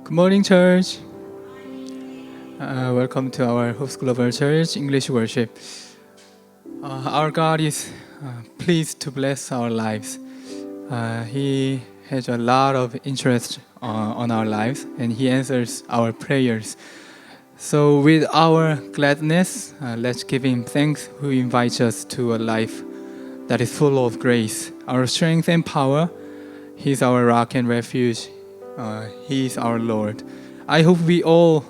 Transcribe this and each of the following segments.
Good morning, church. Welcome to our Hopes Global Church English worship. Our God is pleased to bless our lives. He has a lot of interest on our lives, and He answers our prayers. So with our gladness, let's give Him thanks who invites us to a life that is full of grace. Our strength and power, He's our rock and refuge. He is our Lord. I hope we all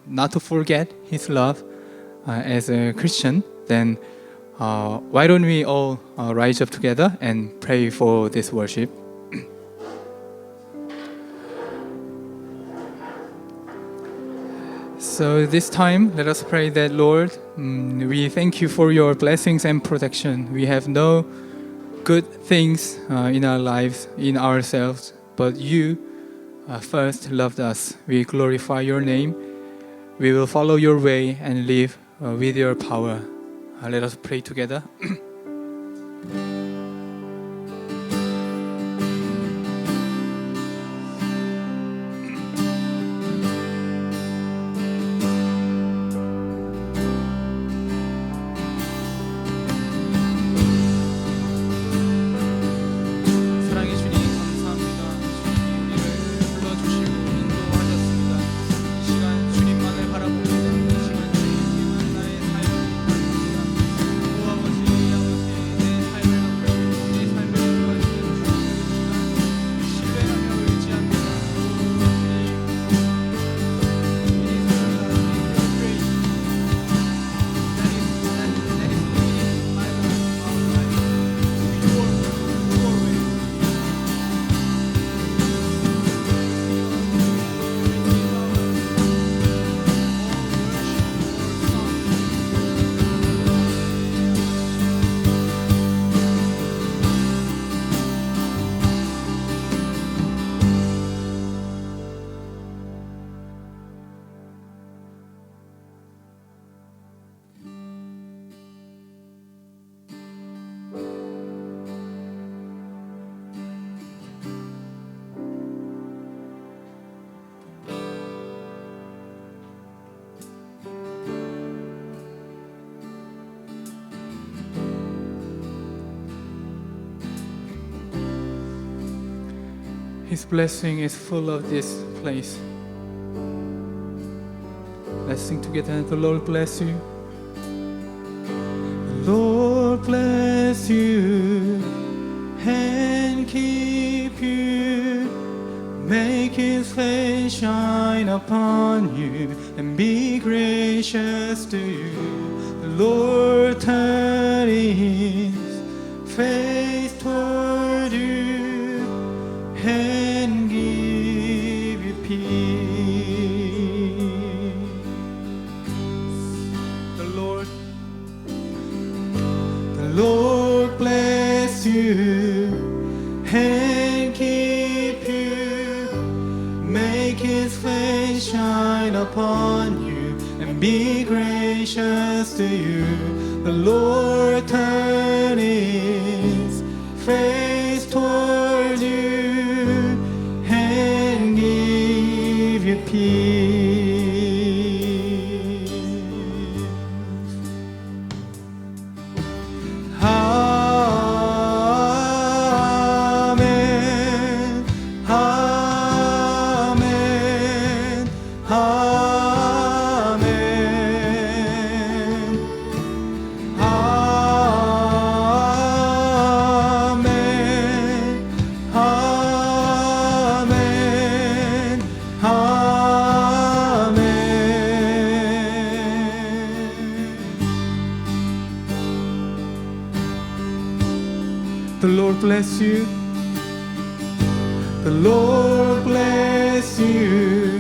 not to forget His love as a Christian. Then why don't we all rise up together and pray for this worship? So this time, let us pray that, Lord, we thank You for Your blessings and protection. We have no good things in our lives, in ourselves, but You first loved us. We glorify Your name. We will follow Your way and live with Your power. Let us pray together. His blessing is full of this place. Let's sing together. The Lord bless you. The Lord bless you and keep you. Make His face shine upon you and be gracious to you. The Lord turn His face toward you and give you peace. The Lord bless you and keep you. Make His face shine upon you and be gracious to you. The Lord turn His face toward you and give you peace. Amen. Amen. Amen. The Lord bless you. The Lord bless you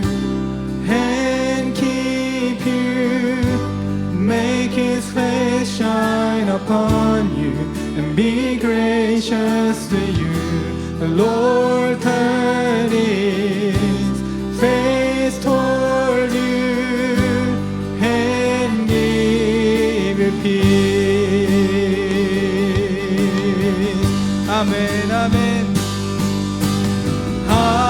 and keep you. Make His face shine upon you and be gracious to you. The Lord turn His face toward you and give you peace. Amen, amen. Amen.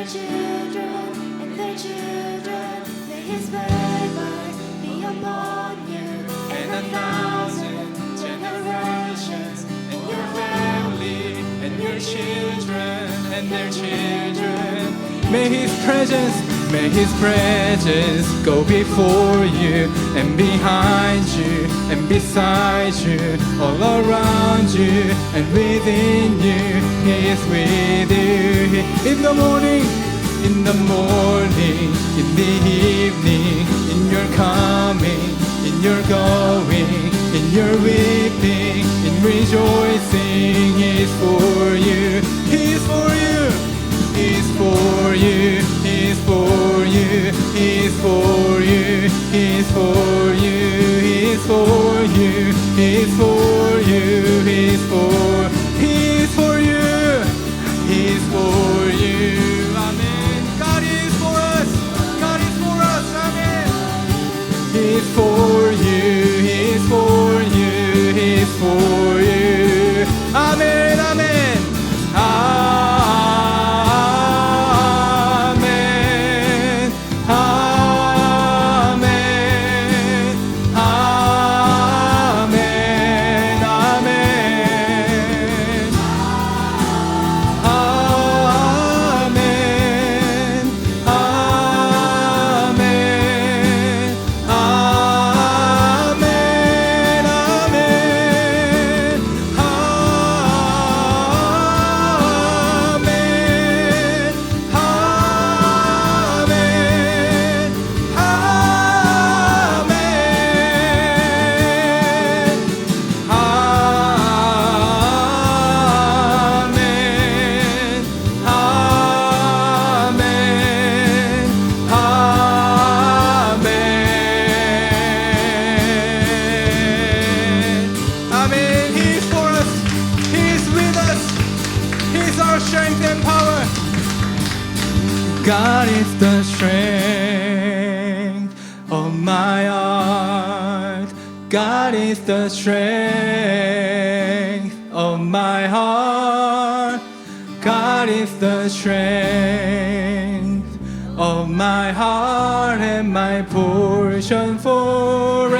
children and their children. May His favor be upon you and 1,000 generations, and your family, and your children, and their children. May His presence go before you, and behind you, and beside you, all around you, and within you. He is with you. In the morning, in the evening, in your coming, in your going, in your weeping, in rejoicing. He is for you. He is for you. He is for you. He is for you. He is for you. He is for you. He is for you. He is for you. He is for. He is for you. He is for you. Amen. God is for us. God is for us. Amen. He is for you. He is for you. He is for you. Amen. Amen. Strength and power. God is the strength of my heart. God is the strength of my heart. God is the strength of my heart and my portion forever.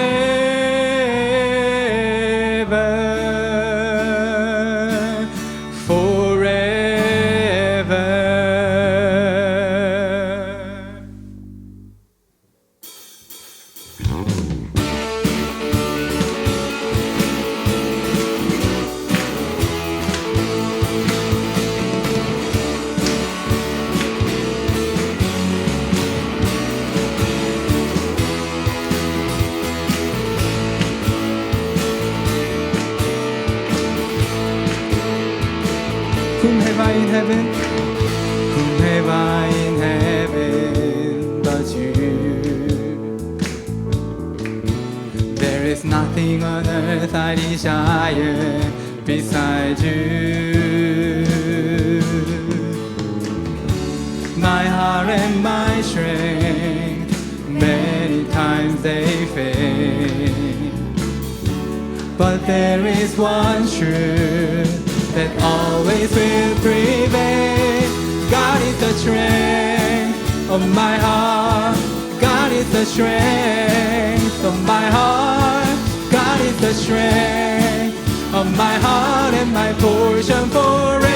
Whom have I in heaven? Whom have I in heaven but you? There is nothing on earth I desire beside you. My heart and my strength, many times they fail, but there is one truth that always will prevail. God is the strength of my heart. God is the strength of my heart. God is the strength of my heart and my portion forever,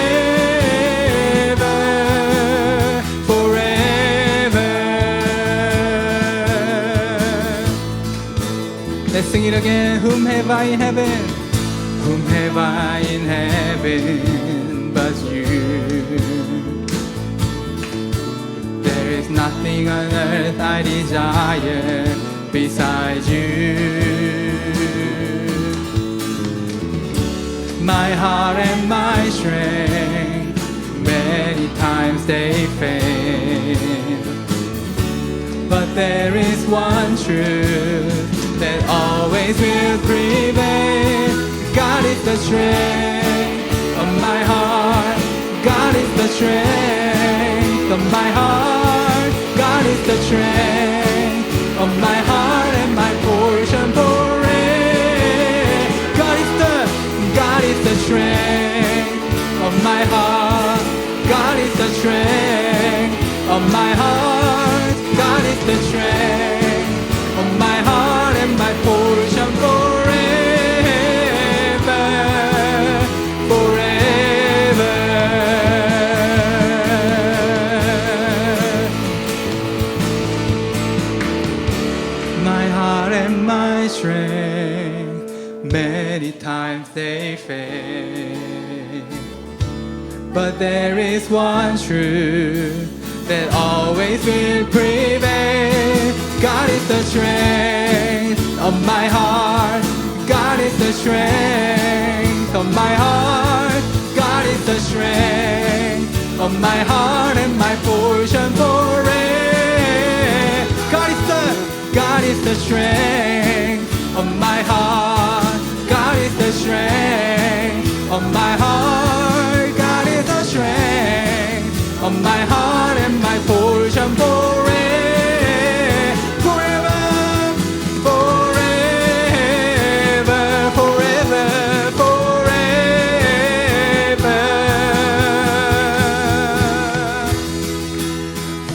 forever. Let's sing it again. Whom have I in heaven? Whom have I in heaven but you? There is nothing on earth I desire beside you. My heart and my strength, many times they fail, but there is one truth that always will prevail. God is the strength of my heart. God is the strength of my heart. God is the strength of my heart and my portion forever. God is the strength of my heart. God is the strength of my heart. God is the strength of my heart and my portion forever, forever. My heart and my strength, many times they fail, but there is one truth that always will prevail. God is the strength of my heart. God is the strength of my heart. God is the strength of my heart and my portion forever. God is the strength of my heart. God is the strength of my heart. God is the strength of my heart and my portion forever, forever, forever, forever, forever,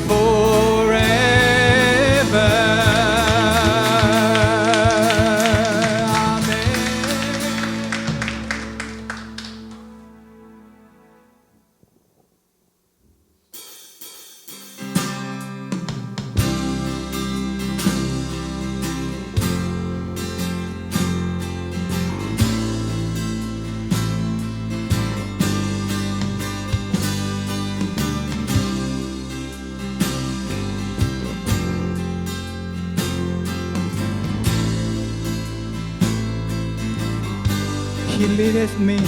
forever. Amen. He leadeth me,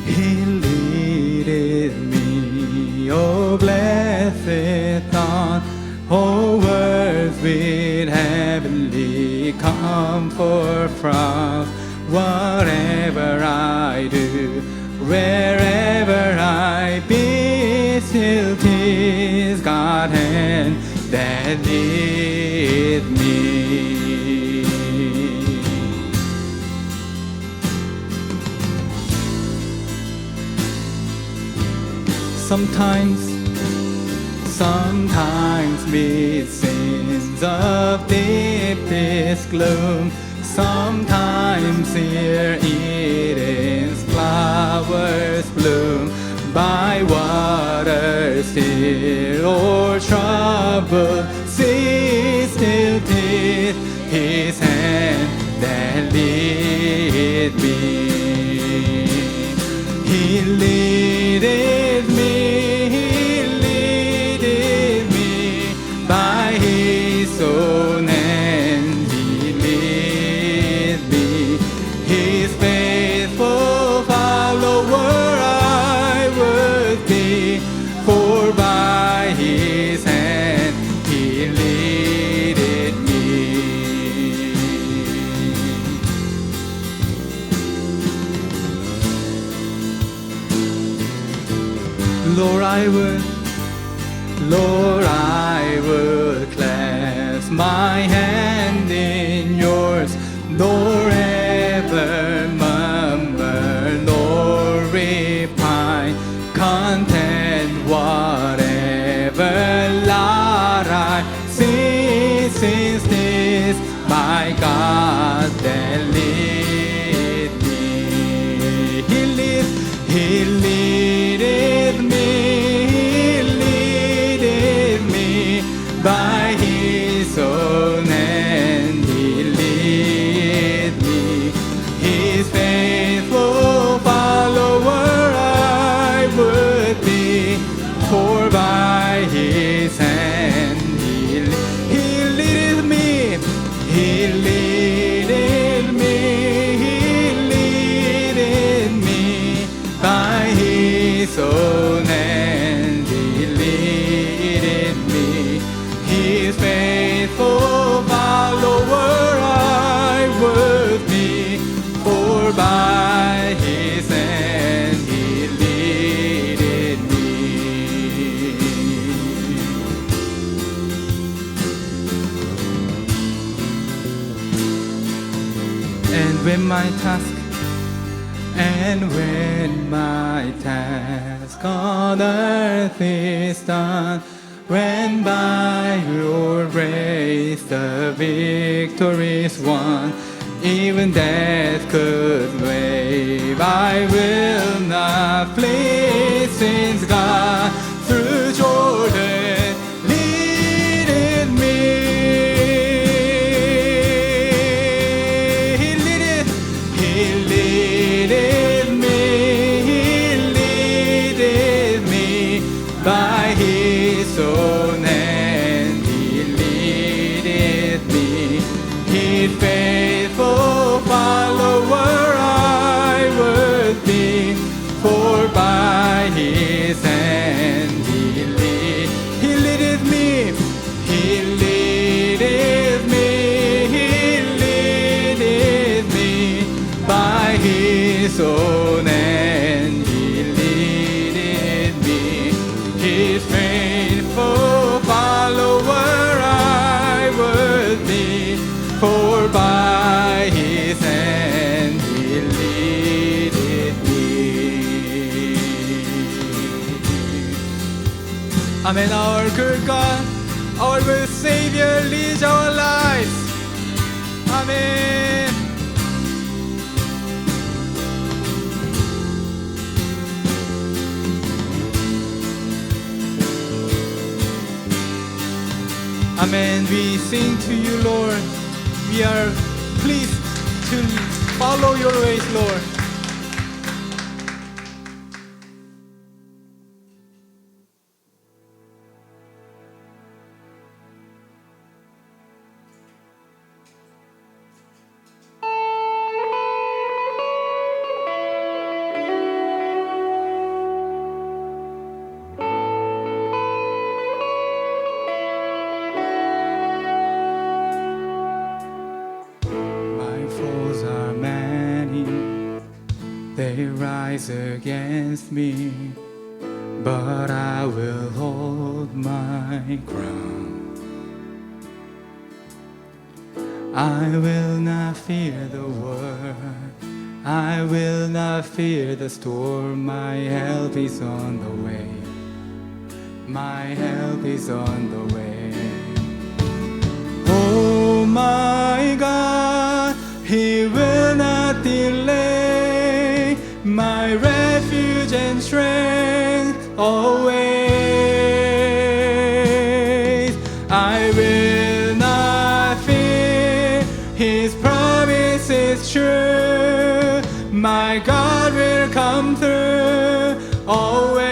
He leadeth me, oh blessed dawn, oh words with heavenly comfort from whatever I do, wherever I be, still 'tis God hand that lead me. Sometimes mid scenes of deepest gloom, sometimes here Eden's flowers bloom, by water still or troubled sea, still 'tis His hand that lead me. He leadeth me, He leadeth me by His own hand. He lead me, His faithful follower I would be, for by His hand He leadeth me. Lord, I would clasp my hand in yours, nor ever murmur, nor repine, content whatever lot I see, since 'tis my God that lead me. He leadeth me, by His own hand He lead me, His faithful follower I would be, for by His hand He leadeth me, He leadeth me, He leadeth me, by His own hand He leadeth me, His faithful follower I would be, for by His hand He leadeth me. And when my task on earth is done, when by your grace the victory is won. Even death could wave. I will not flee, since God through Jordan leadeth me. He leadeth me, He leadeth me by His own hand. He leadeth me, His faithful follower I would be, for by His hand He leadeth me, He leadeth me, He leadeth me by His own hand. He leadeth me, His faithful follower I would be, for by His hand He leadeth me. Amen. Our good God, our good Savior leads our lives. Amen. Amen. We sing to you, Lord. We are pleased to follow your ways, Lord. They rise against me, but I will hold my ground. I will not fear the world, I will not fear the storm. My help is on the way, my help is on the way. Oh my God, He will not delay, my refuge and strength always. I will not fear, His promise is true, my God will come through always,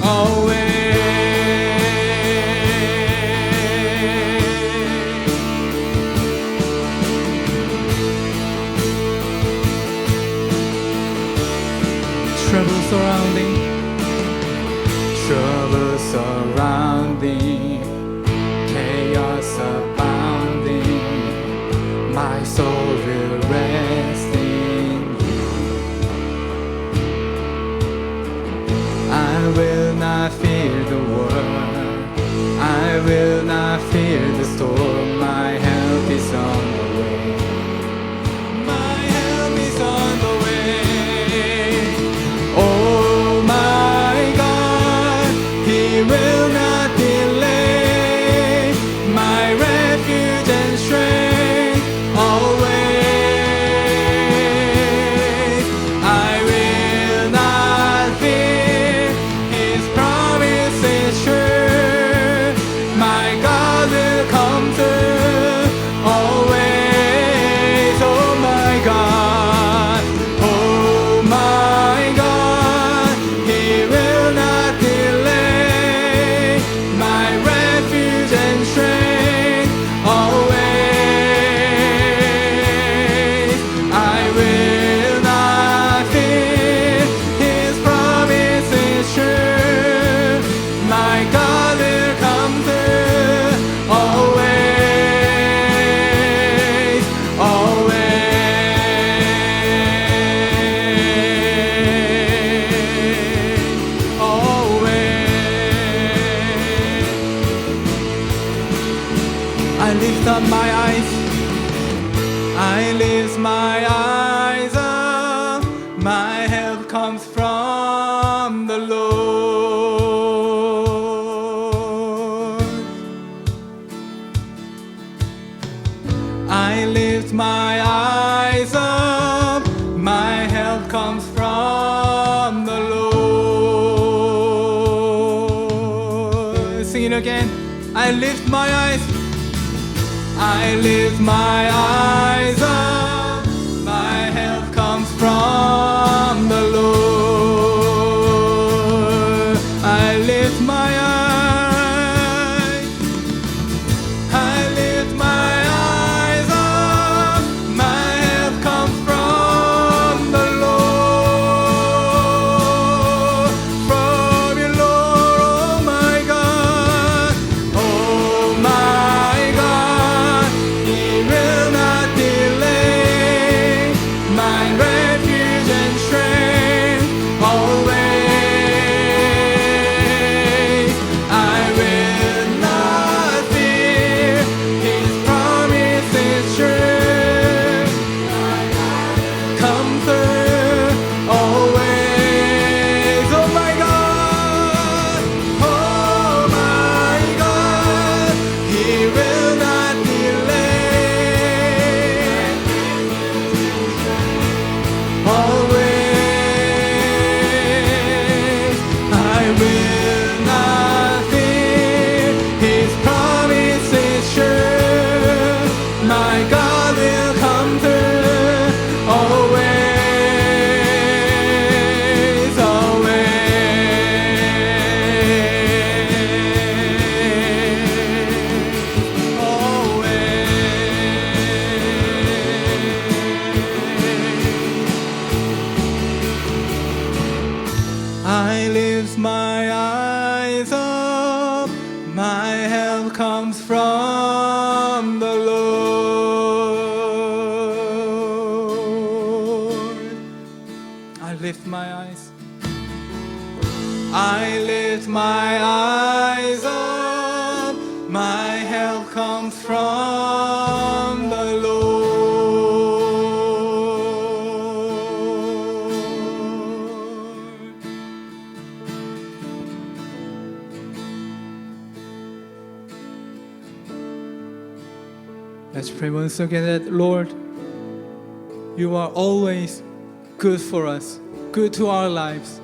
always. Trouble surrounding, chaos abounding, my soul will rest in you. I will not fear the world, I will not fear the storm. My help is on the way, my help is on the way. Oh my God, He will not delay, my refuge and strength always. I will not fear, His promise is sure, my God will come through always. Oh my God, oh my God, He will not delay, my refuge and strength always. I will not fear, His promise is true, my God will come through always, always, always. I lift up my eyes, I lift my eyes up, my help comes from the Lord. again. I lift my eyes. I lift my eyes up. My help comes from the Lord. I lift my eyes. I lift my eyes up. My help comes from the Lord. From you, Lord, oh my God. Oh my God. He will not delay. My refuge and strength always. I will not fear. His promise is true. Come through always. Oh my God. Oh my God. He will not delay. Always, I will not fear. His promise is sure. My God will come through. Always, I lift my eyes up, my help comes from the Lord. I lift my eyes. I lift my eyes up, my help comes from the Lord. Let's pray once again that, Lord, you are always good for us, good to our lives.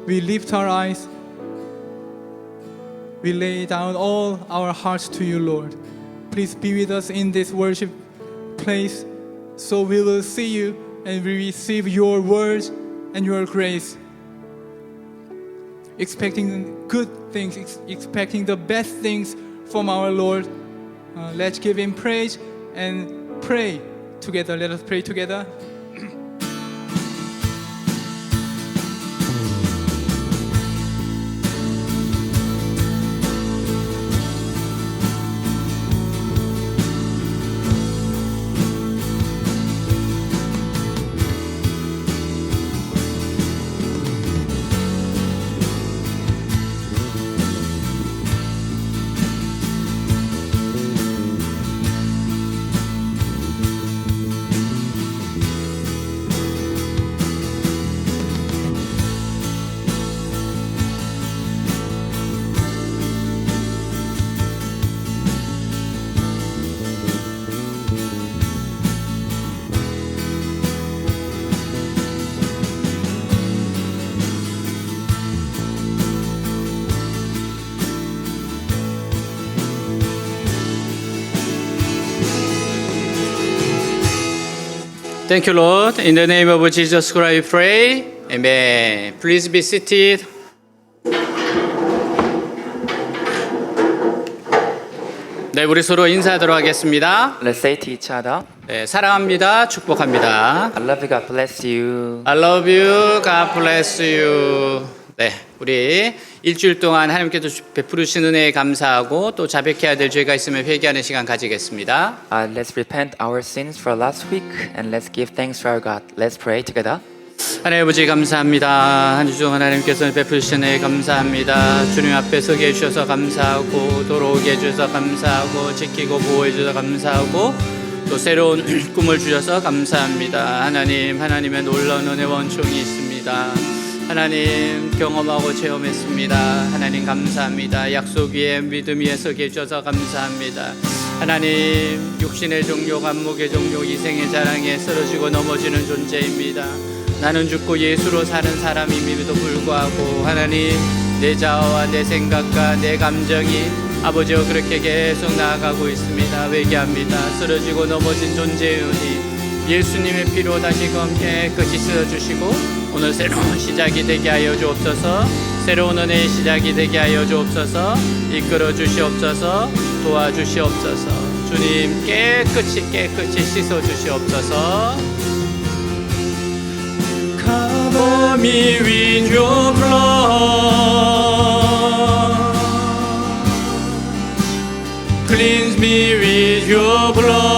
We lift our eyes. We lay down all our hearts to you, Lord. Please be with us in this worship place so we will see you and we receive your words and your grace. Expecting good things, expecting the best things from our Lord. Let's give him praise and pray together. Let us pray together. Thank you, Lord. In the name of Jesus Christ, we pray. Amen. Please be seated. 네, 우리 서로 인사하도록 하겠습니다. Let's say to each other, 네, 사랑합니다. 축복합니다. I love you, God bless you. I love you. God bless you. 네, 우리 일주일 동안 하나님께서 베푸르신 은혜에 감사하고 또 자백해야 될 죄가 있으면 회개하는 시간 가지겠습니다. Let's repent our sins for last week and let's give thanks to our God. Let's pray together. 하나님 아버지 감사합니다. 한 주 동안 하나님께서 베푸신 은혜에 감사합니다. 주님 앞에 서게 해주셔서 감사하고 돌아오게 해주셔서 감사하고 지키고 보호해 주셔서 감사하고 또 새로운 꿈을 주셔서 감사합니다. 하나님, 하나님의 놀라운 은혜 원총이 있습니다. 하나님 경험하고 체험했습니다. 하나님 감사합니다. 약속 위에 믿음 위에 서게 해주셔서 감사합니다. 하나님 육신의 종족, 안목의 종족, 이생의 자랑에 쓰러지고 넘어지는 존재입니다. 나는 죽고 예수로 사는 사람임에도 불구하고 하나님 내 자아와 내 생각과 내 감정이 아버지여 그렇게 계속 나아가고 있습니다. 회개합니다. 쓰러지고 넘어진 존재의니 예수님의 피로 다시금 깨끗이 씻어주시고 오늘 새로운 시작이 되게 하여 주옵소서. 새로운 은혜의 시작이 되게 하여 주옵소서. 이끌어 주시옵소서. 도와주시옵소서. 주님 깨끗이 씻어 주시옵소서. Cover me with your blood. Cleanse me with your blood.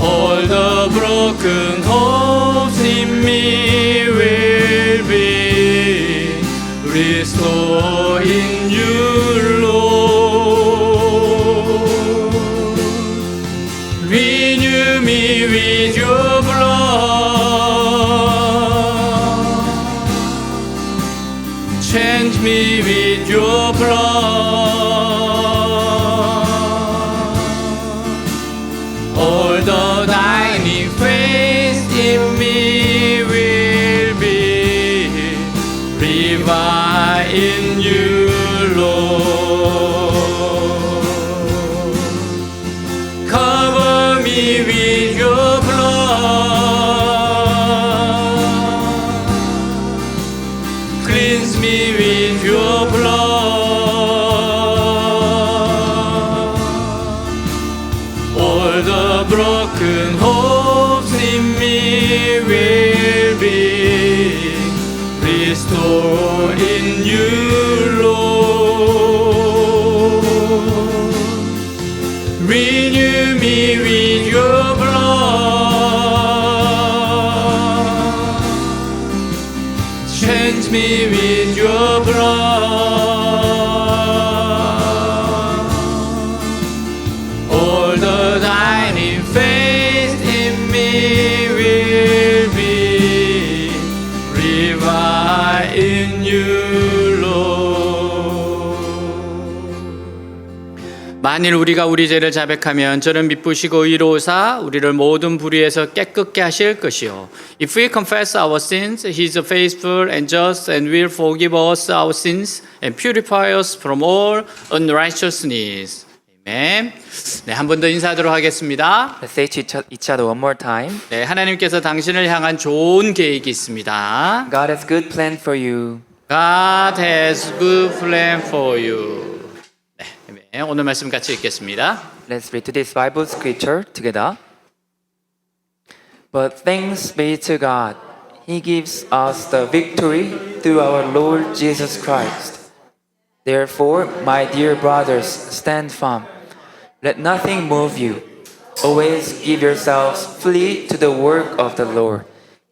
All the broken hopes in me will be restored in you, Lord. Renew me with your blood. Change me with your blood. All the dying faith in me will be revived in you, Lord. Cover me with your blood. Cleanse me with your blood. All the broken hopes in me will be restored in you, Lord. Renew me with your blood. Change me with your blood. All the dying faith in me will be revived in you, Lord. 만일 우리가 우리 죄를 자백하면 저는 미쁘시고 의로우사 우리를 모든 불의에서 깨끗게 하실 것이요. If we confess our sins, He is faithful and just and will forgive us our sins and purify us from all unrighteousness. 아멘. 네, 한 번 더 인사하도록 하겠습니다. Let's say to each other one more time. 네, 하나님께서 당신을 향한 좋은 계획이 있습니다. God has good plan for you. God has good plan for you. 네, 아멘. 오늘 말씀 같이 읽겠습니다. Let's read today's Bible scripture together. But thanks be to God, He gives us the victory through our Lord Jesus Christ. Therefore, my dear brothers, stand firm. Let nothing move you. Always give yourselves fully to the work of the Lord,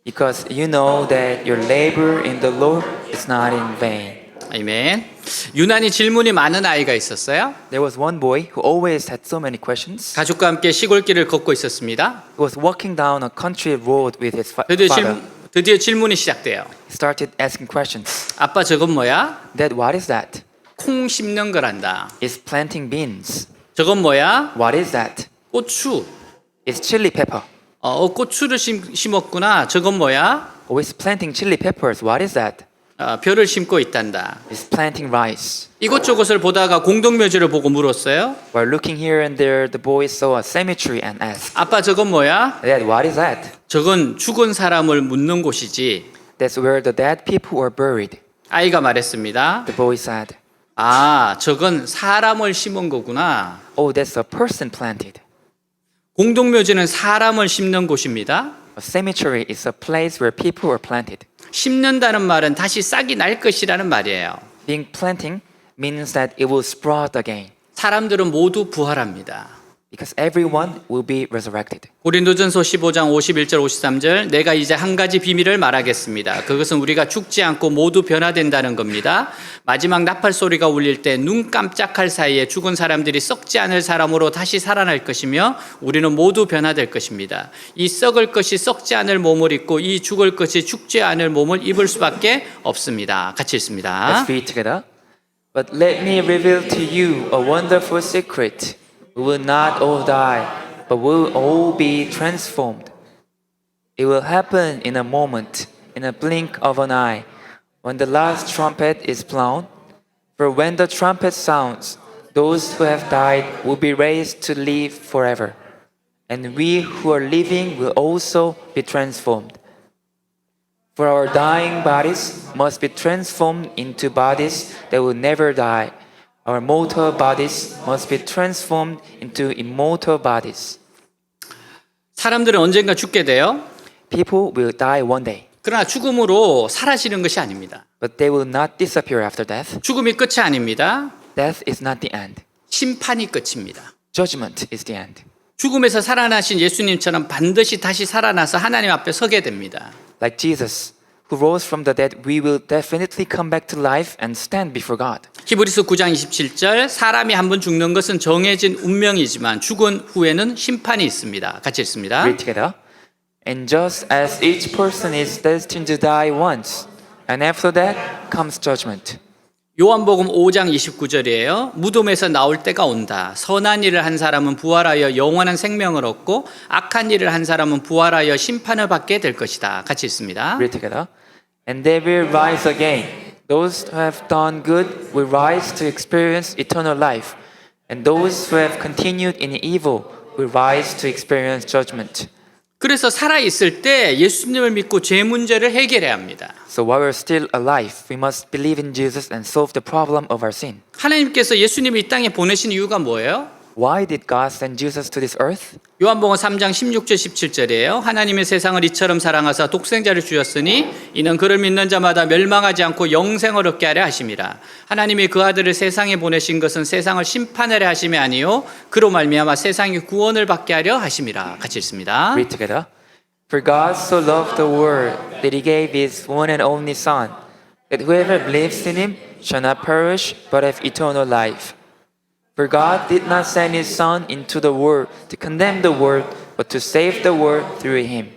because you know that your labor in the Lord is not in vain. 아멘. 유난히 질문이 많은 아이가 있었어요. There was one boy who always had so many questions. 가족과 함께 시골길을 걷고 있었습니다. He was walking down a country road with his 드디어, father. 드디어 질문이 시작돼요. He started asking questions. 아빠 저건 뭐야? Dad, what is that? 콩 심는 거란다. It's planting beans. 저건 뭐야? What is that? 고추. It's chili pepper. 고추를 심었구나. 저건 뭐야? Oh, it's planting chili peppers. What is that? 벼를 심고 있단다. It's planting rice. 이것저것을 보다가 공동묘지를 보고 물었어요. While looking here and there, the boy saw a cemetery and asked, 아빠 저건 뭐야? Dad, what is that? 저건 죽은 사람을 묻는 곳이지. That's where the dead people were buried. 아이가 말했습니다. The boy said, 저건 사람을 심은 거구나. Oh, that's a person planted. 공동묘지는 사람을 심는 곳입니다. A cemetery is a place where people were planted. 심는다는 말은 다시 싹이 날 것이라는 말이에요. Being planting means that it will sprout again, 사람들은 모두 부활합니다. because everyone will be resurrected. 고린도전서 15장 51절 53절 내가 이제 한 가지 비밀을 말하겠습니다. 그것은 우리가 죽지 않고 모두 변화된다는 겁니다. 마지막 나팔 소리가 울릴 때 눈 깜짝할 사이에 죽은 사람들이 썩지 않을 사람으로 다시 살아날 것이며 우리는 모두 변화될 것입니다. 이 썩을 것이 썩지 않을 몸을 입고 이 죽을 것이 죽지 않을 몸을 입을 수밖에 없습니다. 같이 읽습니다. Let's read together. But let me reveal to you a wonderful secret. We will not all die, but will all be transformed. It will happen in a moment, in a blink of an eye, when the last trumpet is blown. For when the trumpet sounds, those who have died will be raised to live forever, and we who are living will also be transformed. For our dying bodies must be transformed into bodies that will never die. Our mortal bodies must be transformed into immortal bodies. 사람들은 언젠가 죽게 돼요. People will die one day, 그러나 죽음으로 사라지는 것이 아닙니다. but they will not disappear after death. 죽음이 끝이 아닙니다. Death is not the end. 심판이 끝입니다. Judgment is the end. 죽음에서 살아나신 예수님처럼 반드시 다시 살아나서 하나님 앞에 서게 됩니다. Like Jesus, who rose from the dead, we will definitely come back to life and stand before God. 히브리서 9장 27절 사람이 한 번 죽는 것은 정해진 운명이지만 죽은 후에는 심판이 있습니다. 같이 읽습니다. Read together. And just as each person is destined to die once, and after that comes judgment. 요한복음 5장 29절이에요. 무덤에서 나올 때가 온다. 선한 일을 한 사람은 부활하여 영원한 생명을 얻고 악한 일을 한 사람은 부활하여 심판을 받게 될 것이다. 같이 읽습니다. Read together. And they will rise again. Those who have done good will rise to experience eternal life, and those who have continued in evil will rise to experience judgment. 그래서 살아있을 때 예수님을 믿고 죄 문제를 해결해야 합니다. So while we're still alive, we must believe in Jesus and solve the problem of our sin. 하나님께서 예수님을 이 땅에 보내신 이유가 뭐예요? Why did God send Jesus to this earth? 요한복음 3장 16절 17절이에요. 하나님의 세상을 이처럼 사랑하사 독생자를 주셨으니 이는 그를 믿는 자마다 멸망하지 않고 영생을 얻게 하려 하심이라. 하나님이 그 아들을 세상에 보내신 것은 세상을 심판하려 하심이 아니요 그로 말미암아 세상이 구원을 받게 하려 하심이라. 같이 읽습니다. Read together. For God so loved the world that he gave his one and only Son, that whoever believes in him shall not perish but have eternal life. For God did not send his Son into the world to condemn the world, but to save the world through him.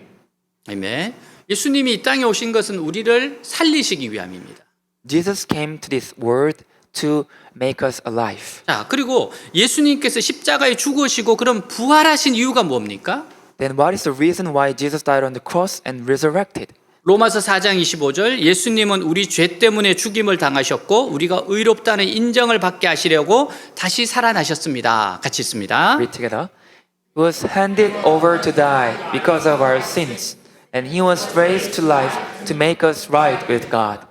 아멘. 예수님이 이 땅에 오신 것은 우리를 살리시기 위함입니다. Jesus came to this world to make us alive. 자, 그리고 예수님께서 십자가에 죽으시고 그럼 부활하신 이유가 뭡니까? Then what is the reason why Jesus died on the cross and resurrected? 로마서 4장 25절 예수님은 우리 죄 때문에 죽임을 당하셨고 우리가 의롭다는 인정을 받게 하시려고 다시 살아나셨습니다. 같이 있습니다. Read together. He was handed over to die because of our sins, and he was raised to life to make us right with God.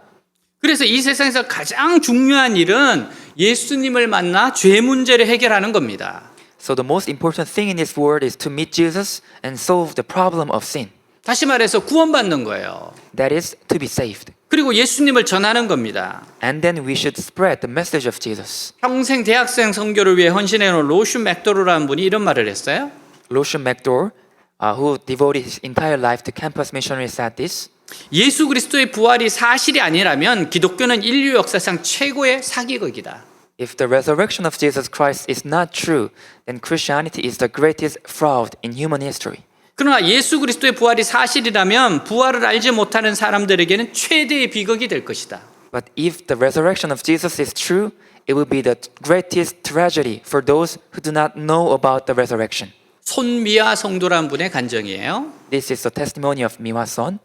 그래서 이 세상에서 가장 중요한 일은 예수님을 만나 죄 문제를 해결하는 겁니다. So the most important thing in this world is to meet Jesus and solve the problem of sin. 다시 말해서 구원받는 거예요. That is to be saved. 그리고 예수님을 전하는 겁니다. And then we should spread the message of Jesus. 평생 대학생 선교를 위해 헌신해놓은 로슈 맥도르라는 분이 이런 말을 했어요. Lucian McDowell, who devoted his entire life to campus missionary, said this. 예수 그리스도의 부활이 사실이 아니라면 기독교는 인류 역사상 최고의 사기극이다. If the resurrection of Jesus Christ is not true, then Christianity is the greatest fraud in human history. 그러나 예수 그리스도의 부활이 사실이라면 부활을 알지 못하는 사람들에게는 최대의 비극이 될 것이다. But if the resurrection of Jesus is true, it will be the greatest tragedy for those who do not know about the resurrection. 손미아 성도라는 분의 간증이에요. This is the testimony of Miwa Son.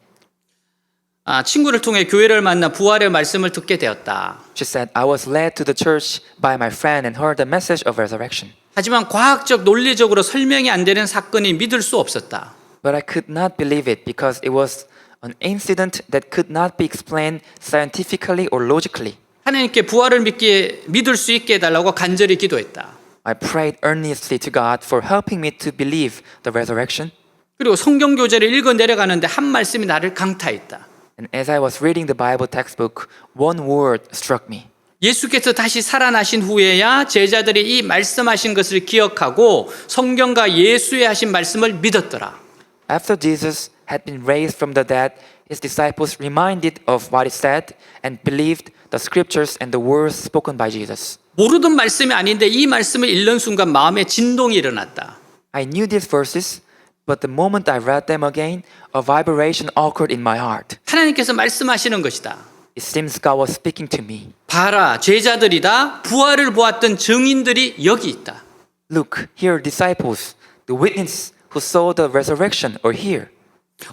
친구를 통해 교회를 만나 부활의 말씀을 듣게 되었다. She said, I was led to the church by my friend and heard the message of resurrection. 하지만 과학적 논리적으로 설명이 안 되는 사건이 믿을 수 없었다. But I could not believe it because it was an incident that could not be explained scientifically or logically. 하나님께 부활을 믿을 수 있게 해달라고 간절히 기도했다. I prayed earnestly to God for helping me to believe the resurrection. 그리고 성경 교재를 읽어 내려가는데 한 말씀이 나를 강타했다. And as I was reading the Bible textbook, one word struck me. 예수께서 다시 살아나신 후에야 제자들이 이 말씀하신 것을 기억하고 성경과 예수의 하신 말씀을 믿었더라. After Jesus had been raised from the dead, his disciples reminded of what he said and believed the scriptures and the words spoken by Jesus. 모르던 말씀이 아닌데 이 말씀을 읽는 순간 마음에 진동이 일어났다. I knew these verses, but the moment I read them again, a vibration occurred in my heart. 하나님께서 말씀하시는 것이다. It seems God was speaking to me. 봐라, 제자들이다. 부활을 보았던 증인들이 여기 있다. Look, here are disciples, the witnesses who saw the resurrection are here.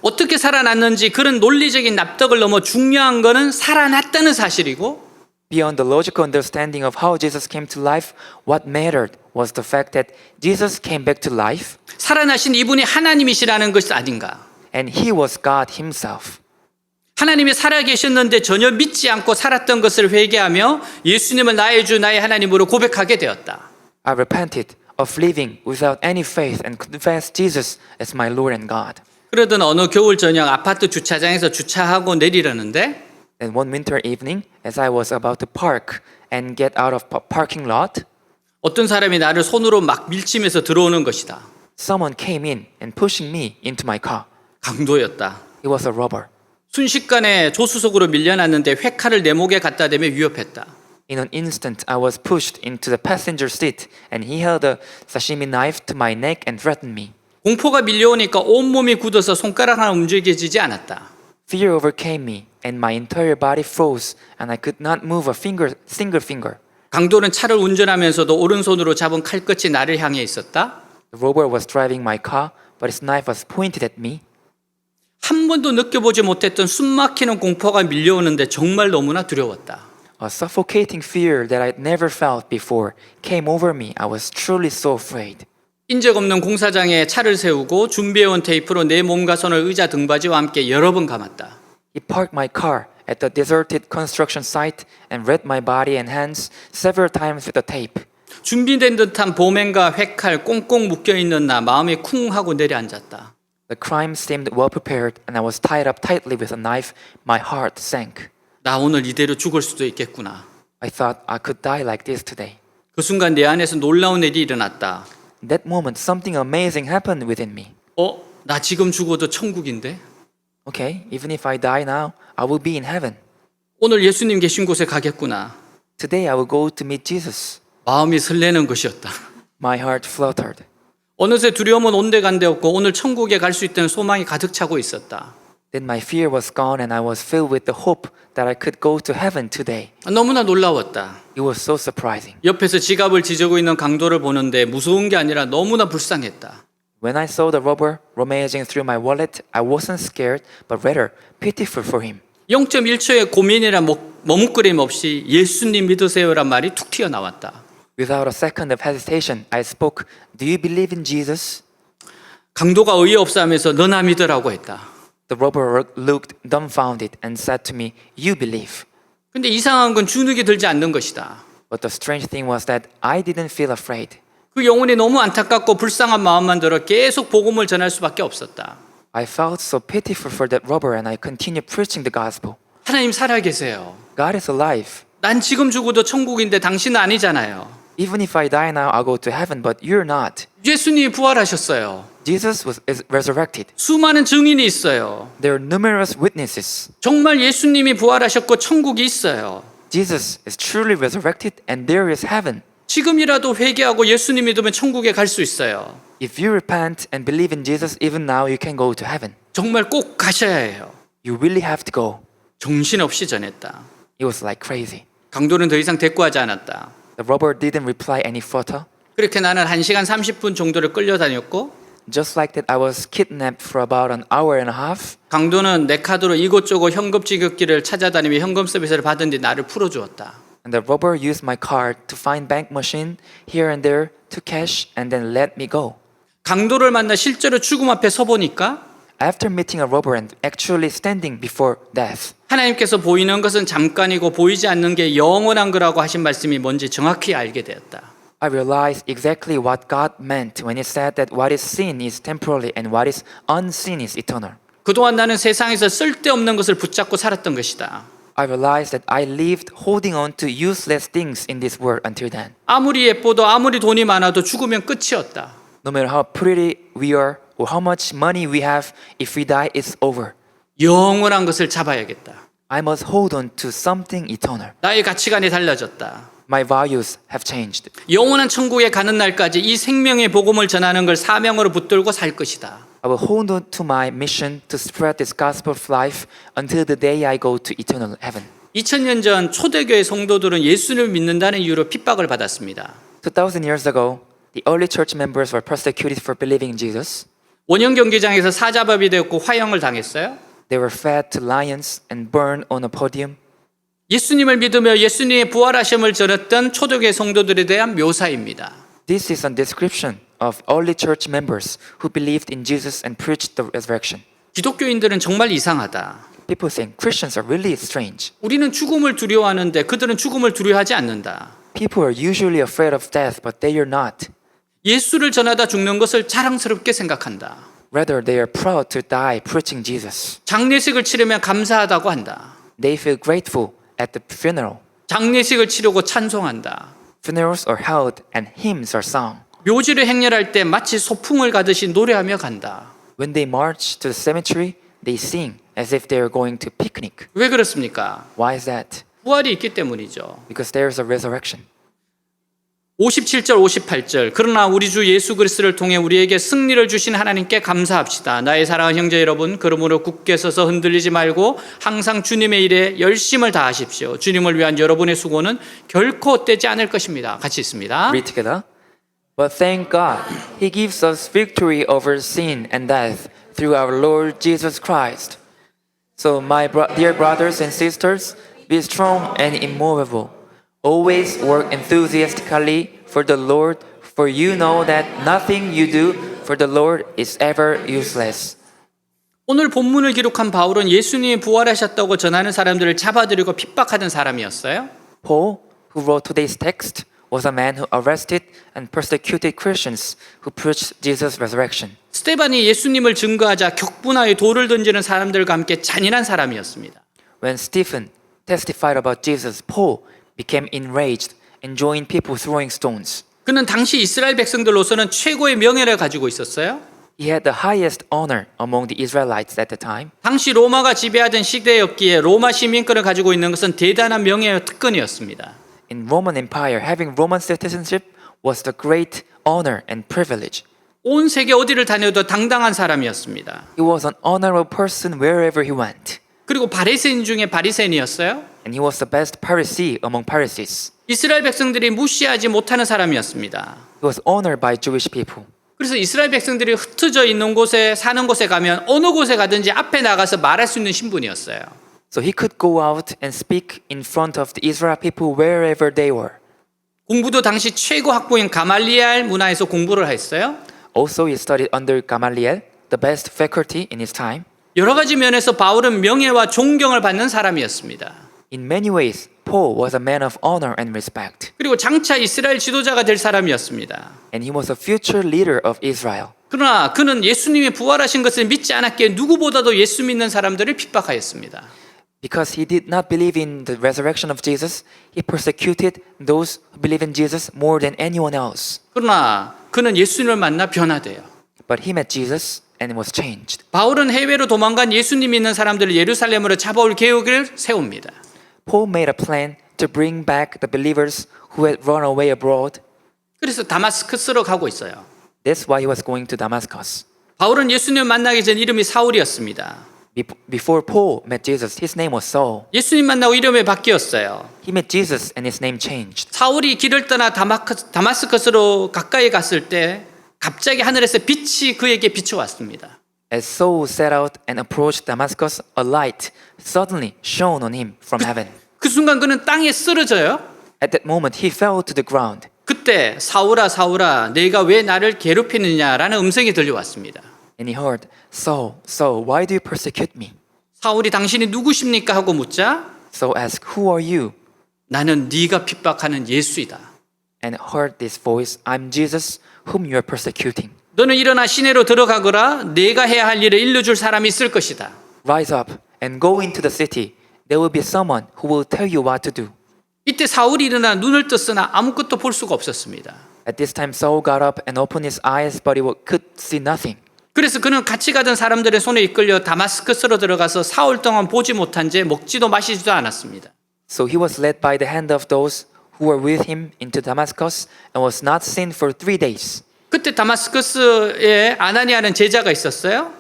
어떻게 살아났는지 그런 논리적인 납득을 넘어 중요한 거는 살아났다는 사실이고 Beyond the logical understanding of how Jesus came to life, what mattered was the fact that Jesus came back to life 살아나신 이분이 하나님이시라는 것이 아닌가. and he was God himself. 하나님이 살아계셨는데 전혀 믿지 않고 살았던 것을 회개하며 예수님을 나의 주 나의 하나님으로 고백하게 되었다. I repented of living without any faith and confessed Jesus as my Lord and God. 그러던 어느 겨울 저녁 아파트 주차장에서 주차하고 내리려는데 Then one winter evening, as I was about to park and get out of parking lot, 어떤 사람이 나를 손으로 막 밀치면서 들어오는 것이다. someone came in and pushing me into my car. 강도였다. He was a robber. 순식간에 조수석으로 밀려났는데 회칼을 내 목에 갖다 대며 위협했다. In an instant, I was pushed into the passenger seat and he held a sashimi knife to my neck and threatened me. 공포가 밀려오니까 온몸이 굳어서 손가락 하나 움직여지지 않았다. Fear overcame me and my entire body froze and I could not move a single finger. 강도는 차를 운전하면서도 오른손으로 잡은 칼끝이 나를 향해 있었다. The robber was driving my car, but his knife was pointed at me. 한 번도 느껴보지 못했던 숨막히는 공포가 밀려오는데 정말 너무나 두려웠다. A suffocating fear that I'd never felt before came over me. I was truly so afraid. 인적 없는 공사장에 차를 세우고 준비해온 테이프로 내 몸과 손을 의자 등받이와 함께 여러 번 감았다. He parked my car at the deserted construction site and read my body and hands several times with a tape. 준비된 듯한 보맨과 회칼 꽁꽁 묶여있는 나 마음이 쿵 하고 내려앉았다. The crime seemed well prepared and I was tied up tightly with a knife. My heart sank. 나 오늘 이대로 죽을 수도 있겠구나. I thought I could die like this today. 그 순간 내 안에서 놀라운 일이 일어났다. In that moment, something amazing happened within me. 나 지금 죽어도 천국인데? Okay, even if I die now, I will be in heaven. 오늘 예수님 계신 곳에 가겠구나. Today I will go to meet Jesus. 마음이 설레는 것이었다. My heart fluttered. 어느새 두려움은 온데간데 없고 오늘 천국에 갈 수 있다는 소망이 가득 차고 있었다. Then my fear was gone and I was filled with the hope that I could go to heaven today. 너무나 놀라웠다. It was so surprising. 옆에서 지갑을 지저고 있는 강도를 보는데 무서운 게 아니라 너무나 불쌍했다. When I saw the robber rummaging through my wallet, I wasn't scared, but rather pitiful for him. 0.1초의 고민이나 머뭇거림 없이 예수님 믿으세요란 말이 툭 튀어나왔다. Without a second of hesitation, I spoke, "Do you believe in Jesus?" 강도가 어이없어 하면서 너나 믿으라고 했다. The robber looked dumbfounded and said to me, "You believe." 근데 이상한 건 주눅이 들지 않는 것이다. But the strange thing was that I didn't feel afraid. 그 영혼이 너무 안타깝고 불쌍한 마음만 들어 계속 복음을 전할 수밖에 없었다. I felt so pitiful for that robber and I continued preaching the gospel. 하나님 살아계세요. God is alive. 난 지금 죽어도 천국인데 당신은 아니잖아요. Even if I die now, I'll go to heaven, but you're not. 예수님이 부활하셨어요. Jesus is resurrected. 수많은 증인이 있어요. There are numerous witnesses. 정말 예수님이 부활하셨고 천국이 있어요. Jesus is truly resurrected and there is heaven. 지금이라도 회개하고 예수님 믿으면 천국에 갈 수 있어요. If you repent and believe in Jesus, even now you can go to heaven. 정말 꼭 가셔야 해요. You really have to go. 정신없이 전했다. It was like crazy. 강도는 더 이상 대꾸하지 않았다. The robber didn't reply any further. 그렇게 나는 1시간 30분 정도를 끌려다녔고 Just like that, I was kidnapped for about an hour and a half. 강도는 내 카드로 이곳저곳 현금 지급기를 찾아다니며 현금 서비스를 받은 뒤 나를 풀어주었다. And the robber used my card to find bank machine here and there to cash and then let me go. 강도를 만나 실제로 죽음 앞에 서보니까 After meeting a robber and actually standing before death, 하나님께서 보이는 것은 잠깐이고 보이지 않는 게 영원한 거라고 하신 말씀이 뭔지 정확히 알게 되었다. I realized exactly what God meant when He said that what is seen is temporary and what is unseen is eternal. 그동안 나는 세상에서 쓸데없는 것을 붙잡고 살았던 것이다. I realized that I lived holding on to useless things in this world until then. 아무리 예뻐도 아무리 돈이 많아도 죽으면 끝이었다. No matter how pretty we are or how much money we have, if we die, it's over. 영원한 것을 잡아야겠다. I must hold on to something eternal. 나의 가치관이 달라졌다. My values have changed. 영원한 천국에 가는 날까지 이 생명의 복음을 전하는 걸 사명으로 붙들고 살 것이다. I will hold on to my mission to spread this gospel of life until the day I go to eternal heaven. 2000년 전 초대교회 성도들은 예수를 믿는다는 이유로 핍박을 받았습니다. 2000 years ago, the early church members were persecuted for believing in Jesus. 원형 경기장에서 사자밥이 되었고 화형을 당했어요. They were fed to lions and burned on a podium. 예수님을 믿으며 예수님의 부활하심을 전했던 초대교회 성도들에 대한 묘사입니다. This is a description of early church members who believed in Jesus and preached the resurrection. 기독교인들은 정말 이상하다. People saying Christians are really strange. 우리는 죽음을 두려워하는데 그들은 죽음을 두려워하지 않는다. People are usually afraid of death, but they are not. 예수를 전하다 죽는 것을 자랑스럽게 생각한다. Rather, they are proud to die preaching Jesus. 장례식을 치르면 감사하다고 한다. They feel grateful at the funeral. 장례식을 치르고 찬송한다. Funerals are held and hymns are sung. 묘지를 행렬할 때 마치 소풍을 가듯이 노래하며 간다. When they march to the cemetery, they sing as if they are going to picnic. 왜 그렇습니까? Why is that? 부활이 있기 때문이죠. Because there is a resurrection. 57절 58절 그러나 우리 주 예수 그리스도를 통해 우리에게 승리를 주신 하나님께 감사합시다. 나의 사랑하는 형제 여러분, 그러므로 굳게 서서 흔들리지 말고 항상 주님의 일에 열심을 다하십시오. 주님을 위한 여러분의 수고는 결코 헛되지 않을 것입니다. 같이 있습니다. Read together. But thank God, He gives us victory over sin and death through our Lord Jesus Christ. So, my dear brothers and sisters, be strong and immovable. Always work enthusiastically for the Lord, for you know that nothing you do for the Lord is ever useless. 오늘 본문을 기록한 바울은 예수님이 부활하셨다고 전하는 사람들을 잡아들이고 핍박하던 사람이었어요. Paul, who wrote today's text, was a man who arrested and persecuted Christians who preached Jesus' resurrection. 스테반이 예수님을 증거하자 격분하여 돌을 던지는 사람들과 함께 잔인한 사람이었습니다. When Stephen testified about Jesus, Paul became enraged and joined people throwing stones. 그는 당시 이스라엘 백성들로서는 최고의 명예를 가지고 있었어요. He had the highest honor among the Israelites at the time. 당시 로마가 지배하던 시대였기에 로마 시민권을 가지고 있는 것은 대단한 명예와 특권이었습니다. In Roman Empire, having Roman citizenship was the great honor and privilege. 온 세계 어디를 다녀도 당당한 사람이었습니다. He was an honorable person wherever he went. 그리고 바리새인 중에 바리새인이었어요. And he was the best Pharisee among Pharisees. 이스라엘 백성들이 무시하지 못하는 사람이었습니다. He was honored by Jewish people. 그래서 이스라엘 백성들이 흩어져 있는 곳에 사는 곳에 가면 어느 곳에 가든지 앞에 나가서 말할 수 있는 신분이었어요. So he could go out and speak in front of the Israel people wherever they were. 공부도 당시 최고 학부인 가말리엘 문화에서 공부를 했어요. Also, he studied under Gamaliel, the best faculty in his time. 여러 가지 면에서 바울은 명예와 존경을 받는 사람이었습니다. In many ways, Paul was a man of honor and respect. 그리고 장차 이스라엘 지도자가 될 사람이었습니다. And he was a future leader of Israel. 그러나 그는 예수님이 부활하신 것을 믿지 않았기에 누구보다도 예수 믿는 사람들을 핍박하였습니다. Because he did not believe in the resurrection of Jesus, he persecuted those who believe in Jesus more than anyone else. 그러나 그는 예수님을 만나 변화돼요. But he met Jesus and was changed. 바울은 해외로 도망간 예수님 믿는 사람들을 예루살렘으로 잡아올 계획을 세웁니다. Paul made a plan to bring back the believers who had run away abroad. 그래서 다마스커스로 가고 있어요. That's why he was going to Damascus. 바울은 예수님을 만나기 전 이름이 사울이었습니다. Before Paul met Jesus, his name was Saul. 예수님 만나고 이름이 바뀌었어요. He met Jesus and his name changed. 사울이 길을 떠나 다마스커스로 가까이 갔을 때 갑자기 하늘에서 빛이 그에게 비춰왔습니다. As Saul set out and approached Damascus, a light suddenly shone on him from heaven. 그 순간 그는 땅에 쓰러져요. At that moment, he fell to the ground. 그때 사울아 사울아 내가 왜 나를 괴롭히느냐라는 음성이 들려왔습니다. And he heard, Saul, Saul, why do you persecute me? 사울이 당신이 누구십니까 하고 묻자 Saul asked, Who are you? 나는 네가 핍박하는 예수이다. And heard this voice, I'm Jesus, whom you are persecuting. 너는 일어나 시내로 들어가거라. 내가 해야 할 일을 일러줄 사람이 있을 것이다. Rise up and go into the city. There will be someone who will tell you what to do. 이때 사울이 일어나 눈을 떴으나 아무것도 볼 수가 없었습니다. At this time, Saul got up and opened his eyes, but he could see nothing. 그래서 그는 같이 가던 사람들의 손에 이끌려 다마스커스로 들어가서 사흘 동안 보지 못한 채 먹지도 마시지도 않았습니다. So he was led by the hand of those who were with him into Damascus and was not seen for 3 days. 그때 다마스커스에 아나니아는 제자가 있었어요.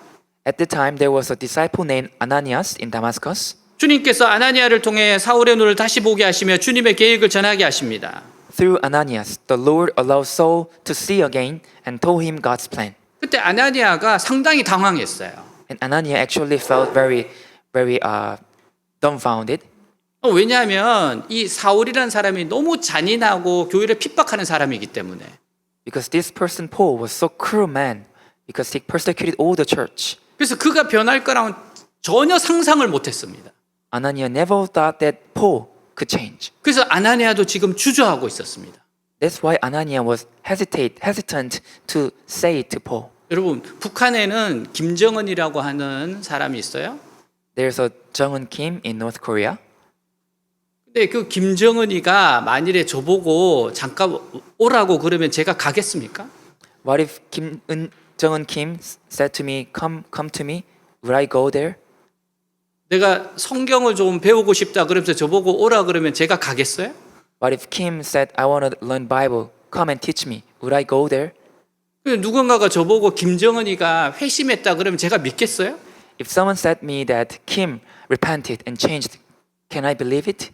At the time, there was a disciple named Ananias in Damascus. 주님께서 아나니아를 통해 사울의 눈을 다시 보게 하시며 주님의 계획을 전하게 하십니다. Through Ananias, the Lord allowed Saul to see again and told him God's plan. 그때 아나니아가 상당히 당황했어요. And Ananias actually felt very dumbfounded 왜냐하면 이 사울이라는 사람이 너무 잔인하고 교회를 핍박하는 사람이기 때문에. because this person Paul was so cruel man because he persecuted all the church. 그래서 그가 변할 거라고는 전혀 상상을 못했습니다. Ananias never thought that Paul could change. 그래서 아나니아도 지금 주저하고 있었습니다. That's why Ananias was hesitant to say to Paul. 여러분, 북한에는 김정은이라고 하는 사람이 있어요. There's a Jung-un Kim in North Korea. 근데 그 김정은이가 만일에 저보고 잠깐 오라고 그러면 제가 가겠습니까? What if Jung-un Kim said to me, come to me, would I go there? 내가 성경을 좀 배우고 싶다 그러면서 저보고 오라 그러면 제가 가겠어요? What if Kim said, I want to learn Bible, come and teach me, would I go there? 누군가가 저보고 김정은이가 회심했다 그러면 제가 믿겠어요? If someone said me that Kim repented and changed, can I believe it?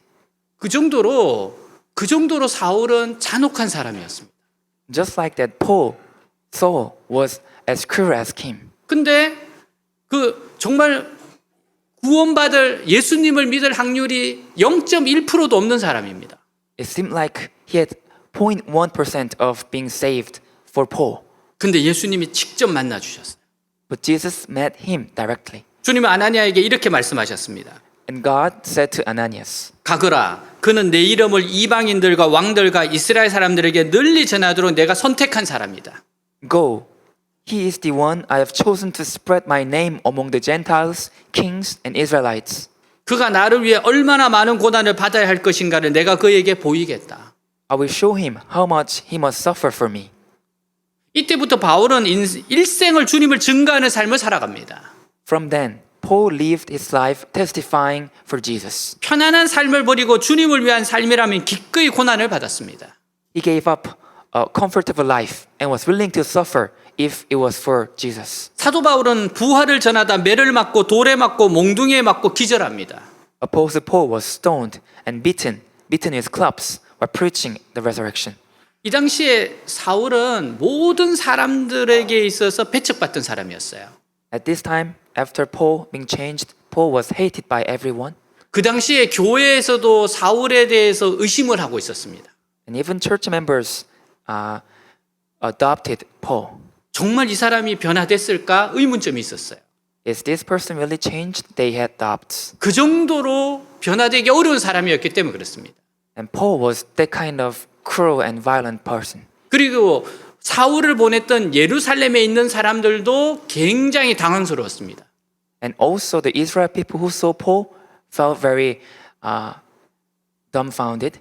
그 정도로 사울은 잔혹한 사람이었습니다. Just like that, Saul was as cruel as Kim. 근데 그 정말 구원받을 예수님을 믿을 확률이 0.1%도 없는 사람입니다. It seemed like he had 0.1% of being saved for Paul. 근데 예수님이 직접 만나 주셨어요. But Jesus met him directly. 주님은 아나니아에게 이렇게 말씀하셨습니다. And God said to Ananias, 가거라. 그는 내 이름을 이방인들과 왕들과 이스라엘 사람들에게 널리 전하도록 내가 선택한 사람이다. Go. He is the one I have chosen to spread my name among the Gentiles, kings, and Israelites. 그가 나를 위해 얼마나 많은 고난을 받아야 할 것인가를 내가 그에게 보이겠다. I will show him how much he must suffer for me. 이때부터 바울은 일생을 주님을 증거하는 삶을 살아갑니다. From then, Paul lived his life testifying for Jesus. 편안한 삶을 버리고 주님을 위한 삶이라면 기꺼이 고난을 받았습니다. He gave up a comfortable life and was willing to suffer if it was for Jesus. 사도 바울은 부활을 전하다 매를 맞고 돌에 맞고 몽둥이에 맞고 기절합니다. Apostle Paul was stoned and beaten with clubs while preaching the resurrection. 이 당시에 사울은 모든 사람들에게 있어서 배척받던 사람이었어요. At this time, after Paul being changed, Paul was hated by everyone. 그 당시에 교회에서도 사울에 대해서 의심을 하고 있었습니다. And even church members adopted Paul. 정말 이 사람이 변화됐을까 의문점이 있었어요. Is this person really changed? They had doubts. 그 정도로 변화되기 어려운 사람이었기 때문에 그렇습니다. And Paul was that kind of cruel and violent person. 그리고 사울을 보냈던 예루살렘에 있는 사람들도 굉장히 당황스러웠습니다. And also the Israel people who saw Paul felt very dumbfounded.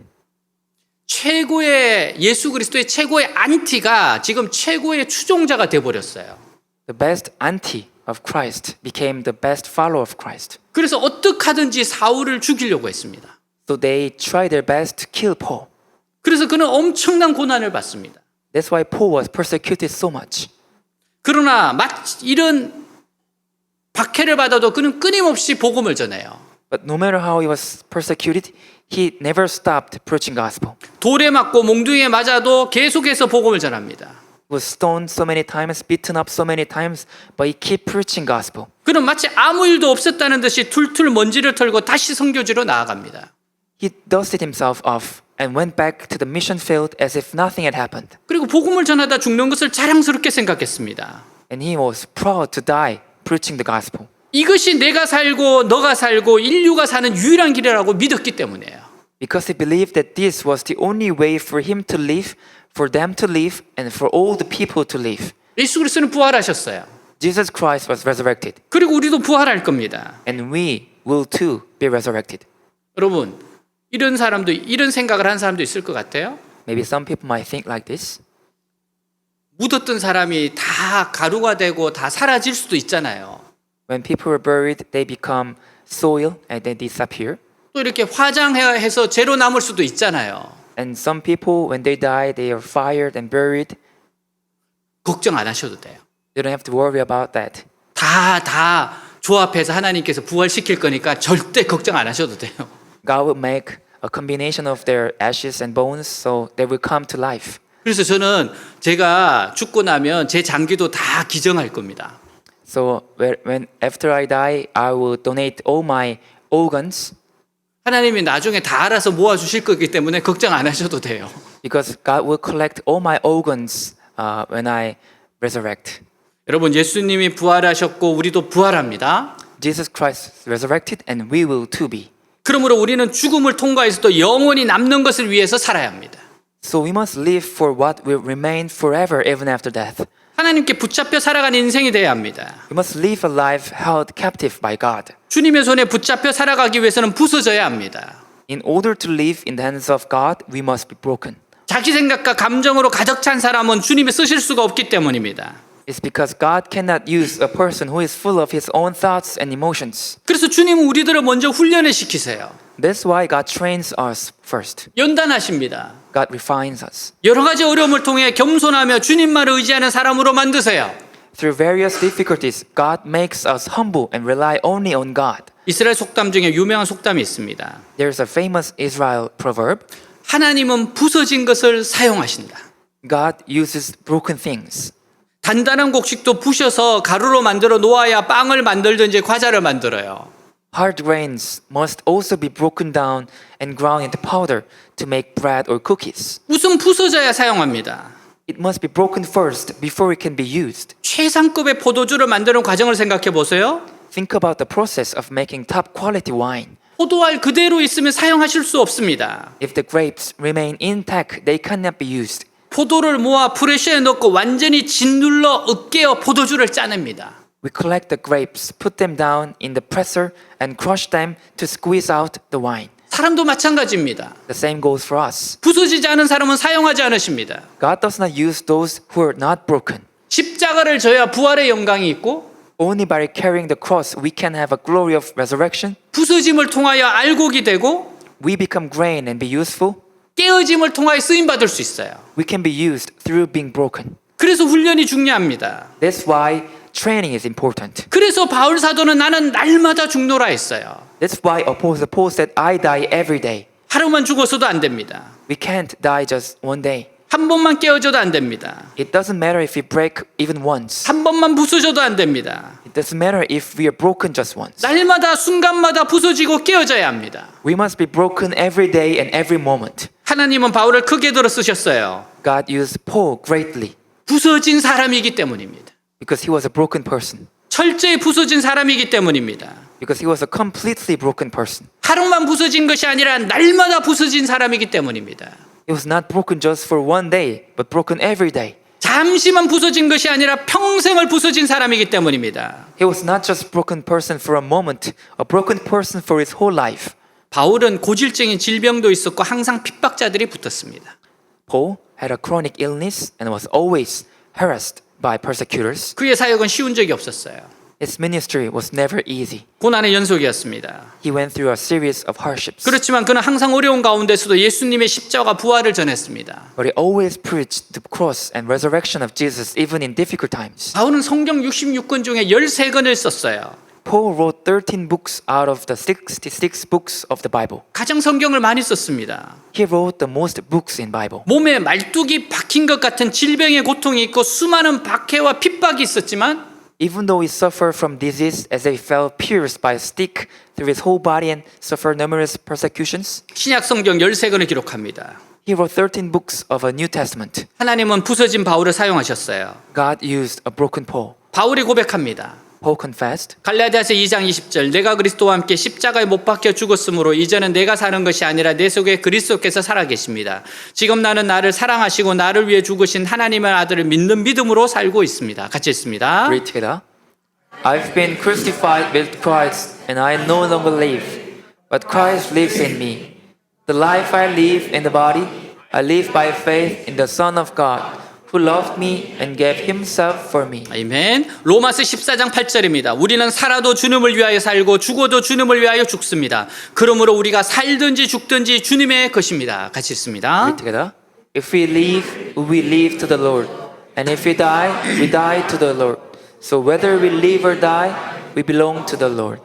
예수 그리스도의 최고의 안티가 지금 최고의 추종자가 되어버렸어요. The best anti of Christ became the best follower of Christ. 그래서 어떻게 하든지 사울을 죽이려고 했습니다. So they tried their best to kill Paul. 그래서 그는 엄청난 고난을 받습니다. That's why Paul was persecuted so much. 그러나 이런 박해를 받아도 그는 끊임없이 복음을 전해요. But no matter how he was persecuted, he never stopped preaching gospel. 돌에 맞고 몽둥이에 맞아도 계속해서 복음을 전합니다. He was stoned so many times, beaten up so many times, but he kept preaching gospel. 그는 마치 아무 일도 없었다는 듯이 툴툴 먼지를 털고 다시 선교지로 나아갑니다. He dusted himself off and went back to the mission field as if nothing had happened. 그리고 복음을 전하다 죽는 것을 자랑스럽게 생각했습니다. And he was proud to die preaching the gospel. 이것이 내가 살고 너가 살고 인류가 사는 유일한 길이라고 믿었기 때문이에요. Because he believed that this was the only way for him to live, for them to live, and for all the people to live. 예수 그리스도는 부활하셨어요. Jesus Christ was resurrected, 그리고 우리도 부활할 겁니다. and we will too be resurrected. 여러분, 이런 생각을 한 사람도 있을 것 같아요. Maybe some people might think like this. 묻었던 사람이 다 가루가 되고 다 사라질 수도 있잖아요. When people are buried, they become soil and they disappear. 또 이렇게 화장해서 재로 남을 수도 있잖아요. And some people, when they die, they are fired and buried. 걱정 안 하셔도 돼요. You don't have to worry about that. 다 조합해서 하나님께서 부활시킬 거니까 절대 걱정 안 하셔도 돼요. God will make a combination of their ashes and bones, so they will come to life. 그래서 저는 제가 죽고 나면 제 장기도 다 기증할 겁니다. So when after I die, I will donate all my organs 하나님이 나중에 다 알아서 모아주실 거기 때문에 걱정 안 하셔도 돼요. because God will collect all my organs when I resurrect. 여러분, 예수님이 부활하셨고 우리도 부활합니다. Jesus Christ resurrected and we will too be. 그러므로 우리는 죽음을 통과해서도 영원히 남는 것을 위해서 살아야 합니다. So we must live for what will remain forever even after death. 하나님께 붙잡혀 살아가는 인생이 돼야 합니다. We must live a life held captive by God. 주님의 손에 붙잡혀 살아가기 위해서는 부서져야 합니다. In order to live in the hands of God, we must be broken. 자기 생각과 감정으로 가득 찬 사람은 주님이 쓰실 수가 없기 때문입니다. It's because God cannot use a person who is full of his own thoughts and emotions. 그래서 주님은 우리들을 먼저 훈련을 시키세요. That's why God trains us first. 연단하십니다. God refines us. 여러 가지 어려움을 통해 겸손하며 주님만을 의지하는 사람으로 만드세요. Through various difficulties, God makes us humble and rely only on God. 이스라엘 속담 중에 유명한 속담이 있습니다. There's a famous Israel proverb. 하나님은 부서진 것을 사용하신다. God uses broken things. 단단한 곡식도 부셔서 가루로 만들어 놓아야 빵을 만들든지 과자를 만들어요. Hard grains must also be broken down and ground into powder to make bread or cookies. 우선 부서져야 사용합니다. It must be broken first before it can be used. 최상급의 포도주를 만드는 과정을 생각해 보세요. Think about the process of making top quality wine. 포도알 그대로 있으면 사용하실 수 없습니다. If the grapes remain intact, they cannot be used. 포도를 모아 프레셔에 넣고 완전히 짓눌러 으깨어 포도주를 짜냅니다. We collect the grapes, put them down in the presser, and crush them to squeeze out the wine. 사람도 마찬가지입니다. The same goes for us. 부서지지 않은 사람은 사용하지 않으십니다. God does not use those who are not broken. 십자가를 져야 부활의 영광이 있고 Only by carrying the cross we can have a glory of resurrection. 부서짐을 통하여 알곡이 되고 We become grain and be useful. 깨어짐을 통하여 쓰임받을 수 있어요. We can be used through being broken. 그래서 훈련이 중요합니다. That's why training is important. 그래서 바울 사도는 나는 날마다 죽노라 했어요. That's why Apostle Paul said, I die every day. 하루만 죽었어도 안 됩니다. We can't die just one day. 한 번만 깨어져도 안 됩니다. It doesn't matter if we break even once. 한 번만 부서져도 안 됩니다. It doesn't matter if we are broken just once. 날마다 순간마다 부서지고 깨어져야 합니다. We must be broken every day and every moment. 하나님은 바울을 크게 들어 쓰셨어요. God used Paul greatly 부서진 사람이기 때문입니다. because he was a broken person. 철저히 부서진 사람이기 때문입니다. Because he was a completely broken person. 하루만 부서진 것이 아니라 날마다 부서진 사람이기 때문입니다. He was not broken just for one day, but broken every day. 잠시만 부서진 것이 아니라 평생을 부서진 사람이기 때문입니다. He was not just a broken person for a moment, a broken person for his whole life. 바울은 고질적인 질병도 있었고 항상 핍박자들이 붙었습니다. Paul had a chronic illness and was always harassed by persecutors. 그의 사역은 쉬운 적이 없었어요. His ministry was never easy. 고난의 연속이었습니다. He went through a series of hardships. 그렇지만 그는 항상 어려운 가운데서도 예수님의 십자가 부활을 전했습니다. But he always preached the cross and resurrection of Jesus even in difficult times. 바울은 성경 66권 중에 13권을 썼어요. Paul wrote 13 books out of the 66 books of the Bible. 가장 성경을 많이 썼습니다. He wrote the most books in Bible. 몸에 말뚝이 박힌 것 같은 질병의 고통이 있고 수많은 박해와 핍박이 있었지만 Even though he suffered from disease as he fell pierced by a stick through his whole body and suffered numerous persecutions, 신약 성경 13권을 기록합니다. he wrote 13 books of a New Testament. 하나님은 부서진 바울을 사용하셨어요. God used a broken Paul. 바울이 고백합니다. Paul confessed, 갈라디아서 2장 20절 내가 그리스도와 함께 십자가에 못 박혀 죽었으므로 이제는 내가 사는 것이 아니라 내 속에 그리스도께서 살아계십니다. 지금 나는 나를 사랑하시고 나를 위해 죽으신 하나님의 아들을 믿는 믿음으로 살고 있습니다. 같이 읽습니다. read together. I've been crucified with Christ, and I no longer live, but Christ lives in me. The life I live in the body, I live by faith in the Son of God, who loved me and gave himself for me. 아멘. 로마서 14장 8절입니다. 우리는 살아도 주님을 위하여 살고 죽어도 주님을 위하여 죽습니다. 그러므로 우리가 살든지 죽든지 주님의 것입니다. 같이 읽습니다. Read together. If we live, we live to the Lord, and if we die to the Lord. So whether we live or die, we belong to the Lord.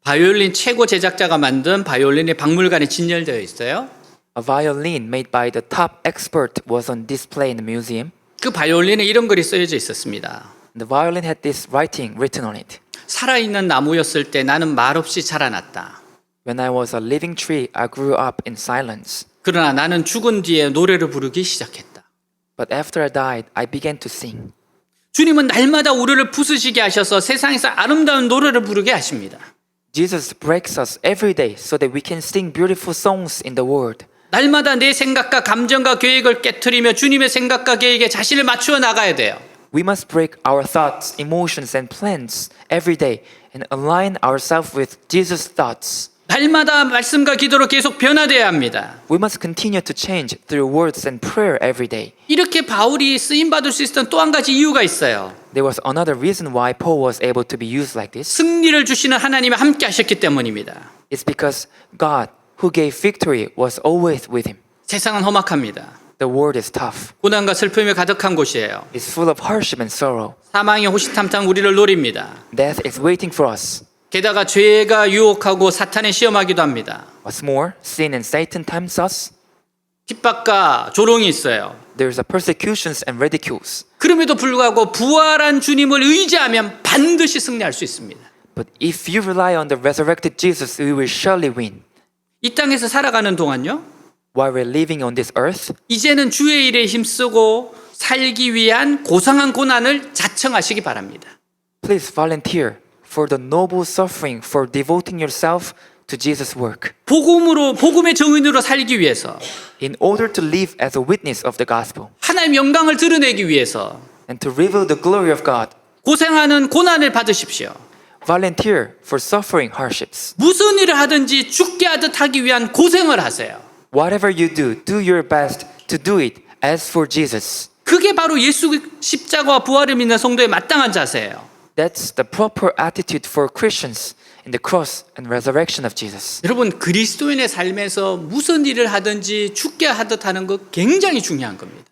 바이올린 최고 제작자가 만든 바이올린이 박물관에 진열되어 있어요. A violin made by the top expert was on display in the museum. 그 바이올린에 이런 글이 쓰여져 있었습니다. The violin had this writing written on it. 살아있는 나무였을 때 나는 말없이 자라났다. When I was a living tree, I grew up in silence. 그러나 나는 죽은 뒤에 노래를 부르기 시작했다. But after I died, I began to sing. 주님은 날마다 우리를 부수시게 하셔서 세상에서 아름다운 노래를 부르게 하십니다. Jesus breaks us every day so that we can sing beautiful songs in the world. 날마다 내 생각과 감정과 계획을 깨트리며 주님의 생각과 계획에 자신을 맞추어 나가야 돼요. We must break our thoughts, emotions, and plans every day and align ourselves with Jesus' thoughts. 날마다 말씀과 기도로 계속 변화되어야 합니다. We must continue to change through words and prayer every day. 이렇게 바울이 쓰임받을 수 있었던 또 한 가지 이유가 있어요. There was another reason why Paul was able to be used like this. 승리를 주시는 하나님이 함께 하셨기 때문입니다. It's because God, who gave victory, was always with him. 세상은 험악합니다. The world is tough. 고난과 슬픔이 가득한 곳이에요. It's full of hardship and sorrow. 사망의 호시탐탐 우리를 노립니다. Death is waiting for us. 게다가 죄가 유혹하고 사탄의 시험하기도 합니다. What's more, sin and Satan tempt us. 핍박과 조롱이 있어요. There's a persecutions and ridicules. 그럼에도 불구하고 부활한 주님을 의지하면 반드시 승리할 수 있습니다. But if you rely on the resurrected Jesus, we will surely win. 이 땅에서 살아가는 동안요. While we're living on this earth, 이제는 주의 일에 힘쓰고 살기 위한 고상한 고난을 자청하시기 바랍니다. please volunteer for the noble suffering for devoting yourself to Jesus' work. 복음의 정인으로 살기 위해서 In order to live as a witness of the gospel 하나님의 영광을 드러내기 위해서 and to reveal the glory of God, 고생하는 고난을 받으십시오. volunteer for suffering hardships. 무슨 일을 하든지 죽게 하듯 하기 위한 고생을 하세요. Whatever you do your best to do it as for Jesus. 그게 바로 예수 십자가와 부활을 믿는 성도의 마땅한 자세예요. That's the proper attitude for Christians in the cross and resurrection of Jesus. 여러분 그리스도인의 삶에서 무슨 일을 하든지 죽게 하듯 하는 거 굉장히 중요한 겁니다.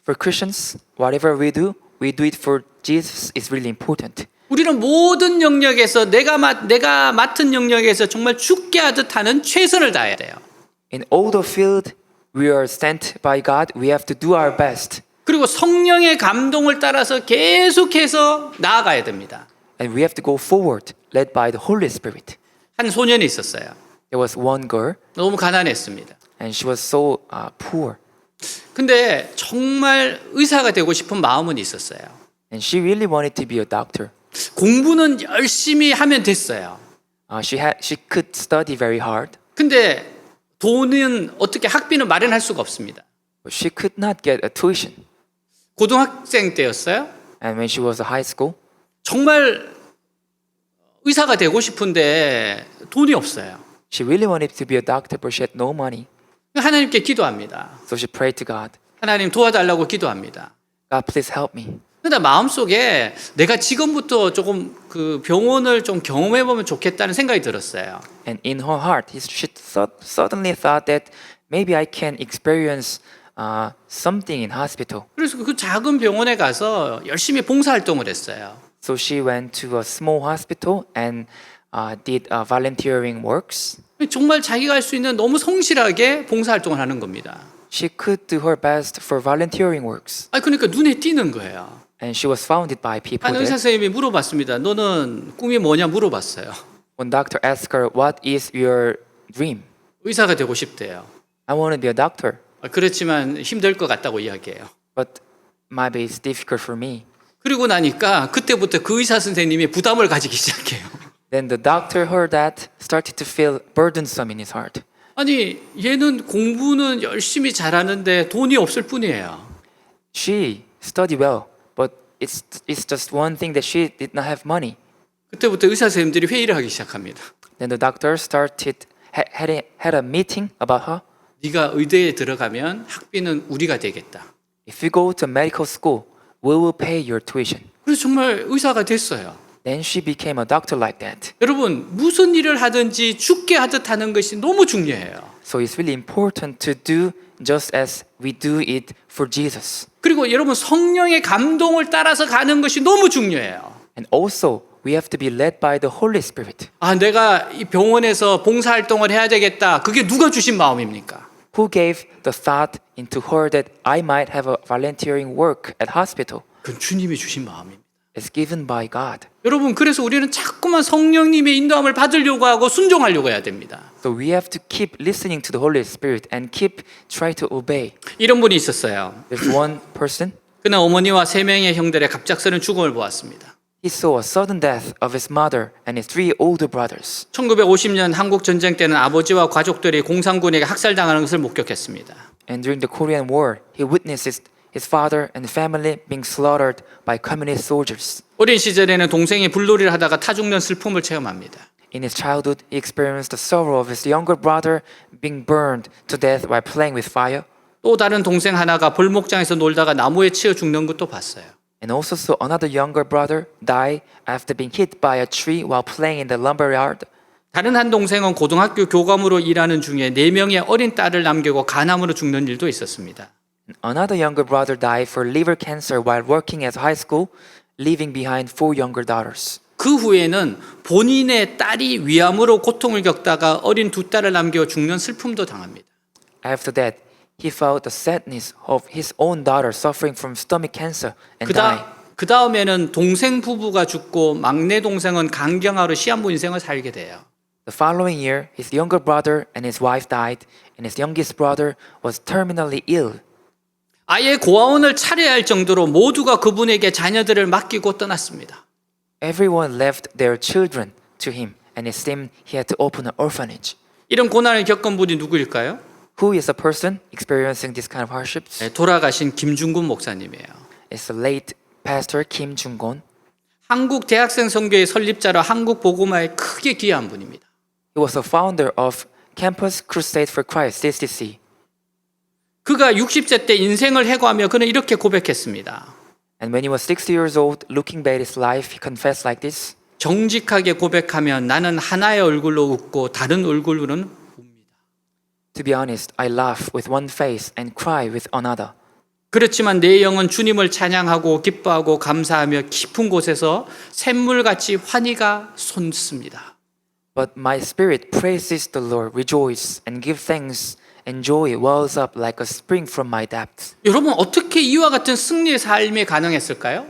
For Christians, whatever we do it for Jesus is really important. 우리는 모든 영역에서 내가 맡은 영역에서 정말 죽게 하듯 하는 최선을 다해야 돼요. In all the field we are sent by God, we have to do our best. 그리고 성령의 감동을 따라서 계속해서 나아가야 됩니다. And we have to go forward, led by the Holy Spirit. 한 소년이 있었어요. There was one girl, 너무 가난했습니다. and she was so poor. 근데 정말 의사가 되고 싶은 마음은 있었어요. And she really wanted to be a doctor. 공부는 열심히 하면 됐어요. She could study very hard, 근데 돈은 어떻게 학비는 마련할 수가 없습니다. but she could not get a tuition. 고등학생 때였어요. And when she was in high school, 정말 의사가 되고 싶은데 돈이 없어요. she really wanted to be a doctor, but she had no money. 하나님께 기도합니다. So she prayed to God, 하나님 도와달라고 기도합니다. God, please help me. 근데 마음속에 내가 지금부터 조금 그 병원을 좀 경험해 보면 좋겠다는 생각이 들었어요. And in her heart, she suddenly thought that maybe I can experience something in hospital. 그래서 그 작은 병원에 가서 열심히 봉사활동을 했어요. So she went to a small hospital and did volunteering works. 정말 자기가 할 수 있는 너무 성실하게 봉사활동을 하는 겁니다. She could do her best for volunteering works. 그러니까 눈에 띄는 거예요. And she was founded by people 한 의사 there. 선생님이 물어봤습니다. 너는 꿈이 뭐냐 물어봤어요. When doctor asked her, what is your dream? 의사가 되고 싶대요. I want to be a doctor, 그렇지만 힘들 것 같다고 이야기해요. but maybe it's difficult for me. 그리고 나니까 그때부터 그 의사 선생님이 부담을 가지기 시작해요. Then the doctor heard that, started to feel burdensome in his heart. 아니 얘는 공부는 열심히 잘하는데 돈이 없을 뿐이에요. She studied well, but it's just one thing that she did not have money. 그때부터 의사 선생님들이 회의를 하기 시작합니다. Then the doctor had a meeting about her. 네가 의대에 들어가면 학비는 우리가 되겠다. If you go to medical school, we will pay your tuition. 그래서 정말 의사가 됐어요. Then she became a doctor like that. 여러분 무슨 일을 하든지 죽게 하듯 하는 것이 너무 중요해요. So it's really important to do just as we do it for Jesus. 그리고 여러분 성령의 감동을 따라서 가는 것이 너무 중요해요. And also, we have to be led by the Holy Spirit. 내가 이 병원에서 봉사활동을 해야 되겠다. 그게 누가 주신 마음입니까? Who gave the thought into her that I might have a volunteering work at hospital? 그건 주님이 주신 마음입니다. It's given by God. 여러분, 그래서 우리는 자꾸만 성령님의 인도함을 받으려고 하고 순종하려고 해야 됩니다. So we have to keep listening to the Holy Spirit and keep try to obey. 이런 분이 있었어요. There's one person. 그는 어머니와 3명의 형들의 갑작스런 죽음을 보았습니다. He saw a sudden death of his mother and his 3 older brothers. 1950년 한국 전쟁 때는 아버지와 가족들이 공산군에게 학살당하는 것을 목격했습니다. And during the Korean War, he witnessed his father and family being slaughtered by communist soldiers. 어린 시절에는 동생이 불놀이를 하다가 타 죽는 슬픔을 체험합니다. In his childhood, he experienced the sorrow of his younger brother being burned to death while playing with fire, 또 다른 동생 하나가 벌목장에서 놀다가 나무에 치여 죽는 것도 봤어요. and also saw another younger brother die after being hit by a tree while playing in the lumber yard. 다른 한 동생은 고등학교 교감으로 일하는 중에 4명의 어린 딸을 남기고 간암으로 죽는 일도 있었습니다. Another younger brother died for liver cancer while working at high school, leaving behind 4 younger daughters. 그 후에는 본인의 딸이 위암으로 고통을 겪다가 어린 2 딸을 남겨 죽는 슬픔도 당합니다. After that, he felt the sadness of his own daughter suffering from stomach cancer and died. 그 다음에는 동생 부부가 죽고 막내 동생은 간경화로 시한부 인생을 살게 돼요. The following year, his younger brother and his wife died, and his youngest brother was terminally ill. 아예 고아원을 차려야 할 정도로 모두가 그분에게 자녀들을 맡기고 떠났습니다. Everyone left their children to him, and it seemed he had to open an orphanage. 이런 고난을 겪은 분이 누구일까요? Who is the person experiencing this kind of hardships? 돌아가신 김중근 목사님이에요. It's the late pastor Kim Jung-gon. 한국 대학생 선교의 설립자로 한국 복음화에 크게 기여한 분입니다. He was the founder of Campus Crusade for Christ (CCC). 그가 60세 때 인생을 해고하며 그는 이렇게 고백했습니다. And when he was 60 years old, looking back at his life, he confessed like this: 정직하게 고백하면 나는 하나의 얼굴로 웃고 다른 얼굴로는 웁니다. To be honest, I laugh with one face and cry with another. 그렇지만 내 영은 주님을 찬양하고 기뻐하고 감사하며 깊은 곳에서 샘물같이 환희가 솟습니다. But my spirit praises the Lord, rejoice, and give thanks, and joy wells up like a spring from my depths. 여러분, 어떻게 이와 같은 승리의 삶이 가능했을까요?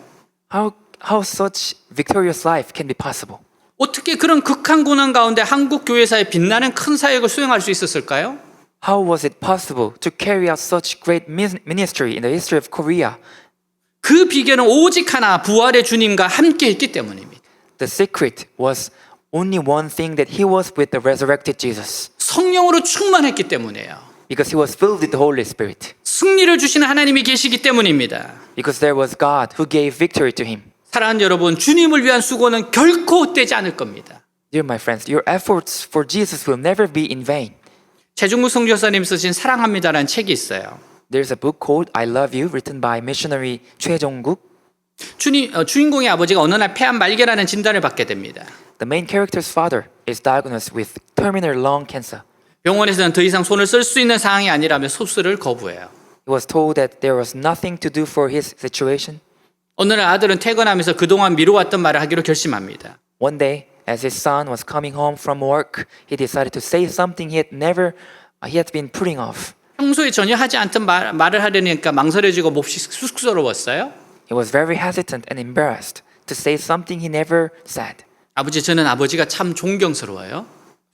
How such victorious life can be possible? 어떻게 그런 극한 고난 가운데 한국 교회사에 빛나는 큰 사역을 수행할 수 있었을까요? How was it possible to carry out such great ministry in the history of Korea? 그 비결은 오직 하나, 부활의 주님과 함께 있기 때문입니다. The secret was only one thing, that he was with the resurrected Jesus. 성령으로 충만했기 때문이에요. Because he was filled with the Holy Spirit. 승리를 주시는 하나님이 계시기 때문입니다. Because there was God who gave victory to him. 사랑하는 여러분, 주님을 위한 수고는 결코 헛되지 않을 겁니다. Dear my friends, your efforts for Jesus will never be in vain. 최중국 선교사님 쓰신 사랑합니다라는 책이 있어요. There's a book called I Love You, written by missionary Choi Jong-guk. 주인공의 아버지가 어느 날 폐암 말기라는 진단을 받게 됩니다. The main character's father is diagnosed with terminal lung cancer. 병원에서는 더 이상 손을 쓸 수 있는 상황이 아니라며 수술을 거부해요. He was told that there was nothing to do for his situation. 어느 날 아들은 퇴근하면서 그동안 미뤄왔던 말을 하기로 결심합니다. One day, as his son was coming home from work, he decided to say something he had been putting off. 평소에 전혀 하지 않던 말을 하려니까 망설여지고 몹시 쑥스러웠어요. He was very hesitant and embarrassed to say something he never said. 아버지, 저는 아버지가 참 존경스러워요.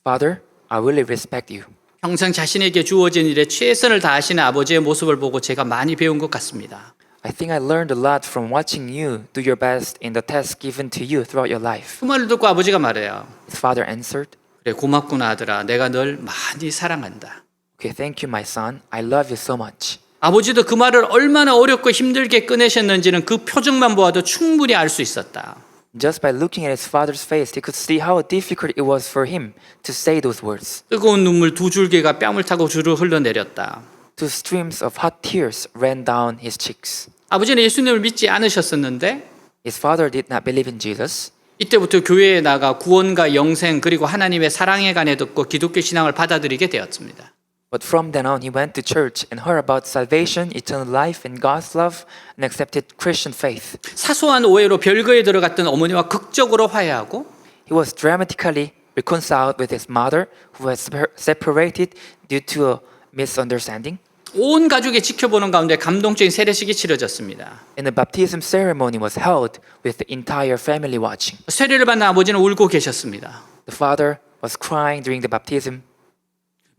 Father, I really respect you. 평생 자신에게 주어진 일에 최선을 다하시는 아버지의 모습을 보고 제가 많이 배운 것 같습니다. I think I learned a lot from watching you do your best in the tasks given to you throughout your life. 그 말을 듣고 아버지가 말해요. His father answered, 그래, 고맙구나 아들아. 내가 널 많이 사랑한다. Okay, thank you, my son. I love you so much. 아버지도 그 말을 얼마나 어렵고 힘들게 꺼내셨는지는 그 표정만 보아도 충분히 알 수 있었다. Just by looking at his father's face, he could see how difficult it was for him to say those words. 뜨거운 눈물 2줄기가 뺨을 타고 주르 흘러내렸다. 2 streams of hot tears ran down his cheeks. 아버지는 예수님을 믿지 않으셨었는데 His father did not believe in Jesus. 이때부터 교회에 나가 구원과 영생 그리고 하나님의 사랑에 관해 듣고 기독교 신앙을 받아들이게 되었습니다. But from then on, he went to church and heard about salvation, eternal life, and God's love, and accepted Christian faith. 사소한 오해로 별거에 들어갔던 어머니와 극적으로 화해하고 He was dramatically reconciled with his mother, who was separated due to misunderstanding. 온 가족이 지켜보는 가운데 감동적인 세례식이 치러졌습니다. And the baptism ceremony was held with the entire family watching. 세례를 받는 아버지는 울고 계셨습니다. The father was crying during the baptism,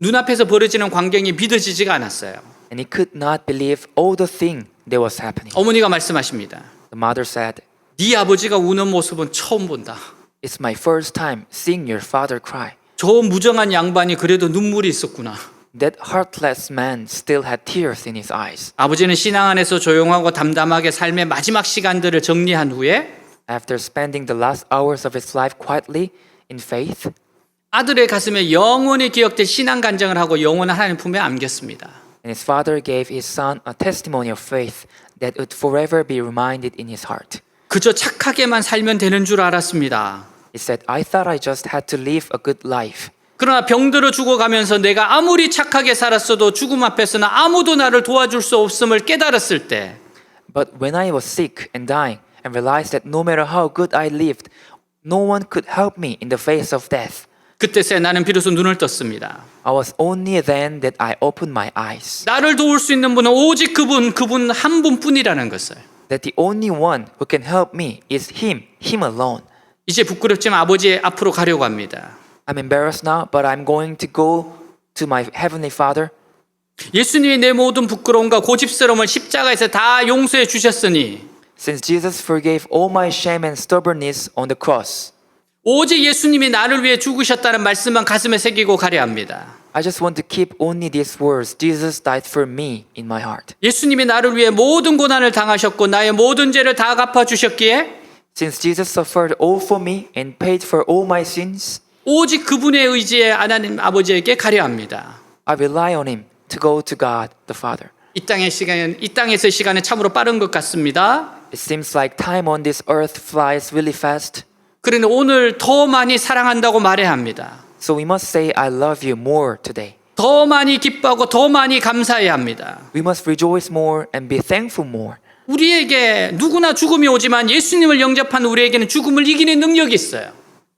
눈앞에서 벌어지는 광경이 믿어지지가 않았어요. and he could not believe all the thing that was happening. 어머니가 말씀하십니다. The mother said, 네 아버지가 우는 모습은 처음 본다. "It's my first time seeing your father cry." 저 무정한 양반이 그래도 눈물이 있었구나. That heartless man still had tears in his eyes. 아버지는 신앙 안에서 조용하고 담담하게 삶의 마지막 시간들을 정리한 후에 After spending the last hours of his life quietly in faith, 아들의 가슴에 영원히 기억될 신앙 간증을 하고 영원한 하나님 품에 안겼습니다. and his father gave his son a testimony of faith that would forever be reminded in his heart. 그저 착하게만 살면 되는 줄 알았습니다. He said, "I thought I just had to live a good life. 그러나 병들어 죽어가면서 내가 아무리 착하게 살았어도 죽음 앞에서는 아무도 나를 도와줄 수 없음을 깨달았을 때 But when I was sick and dying and realized that no matter how good I lived, no one could help me in the face of death, 그때서야 나는 비로소 눈을 떴습니다. I was only then that I opened my eyes. 나를 도울 수 있는 분은 오직 그분 한 분뿐이라는 것을. That the only one who can help me is him alone. 이제 부끄럽지만 아버지 앞으로 가려고 합니다. I'm embarrassed now, but I'm going to go to my heavenly Father. 예수님이 내 모든 부끄러움과 고집스러움을 십자가에서 다 용서해 주셨으니 Since Jesus forgave all my shame and stubbornness on the cross, 오직 예수님이 나를 위해 죽으셨다는 말씀만 가슴에 새기고 가려 합니다. I just want to keep only these words, Jesus died for me, in my heart. 예수님이 나를 위해 모든 고난을 당하셨고 나의 모든 죄를 다 갚아 주셨기에 Since Jesus suffered all for me and paid for all my sins, 오직 그분의 의지에 하나님 아버지에게 가려 합니다. I rely on him to go to God the Father. 이 땅에서의 시간은 참으로 빠른 것 같습니다. It seems like time on this earth flies really fast. 그런데 오늘 더 많이 사랑한다고 말해야 합니다. So we must say, I love you more today. 더 많이 기뻐하고 더 많이 감사해야 합니다. We must rejoice more and be thankful more. 우리에게 누구나 죽음이 오지만 예수님을 영접한 우리에게는 죽음을 이기는 능력이 있어요.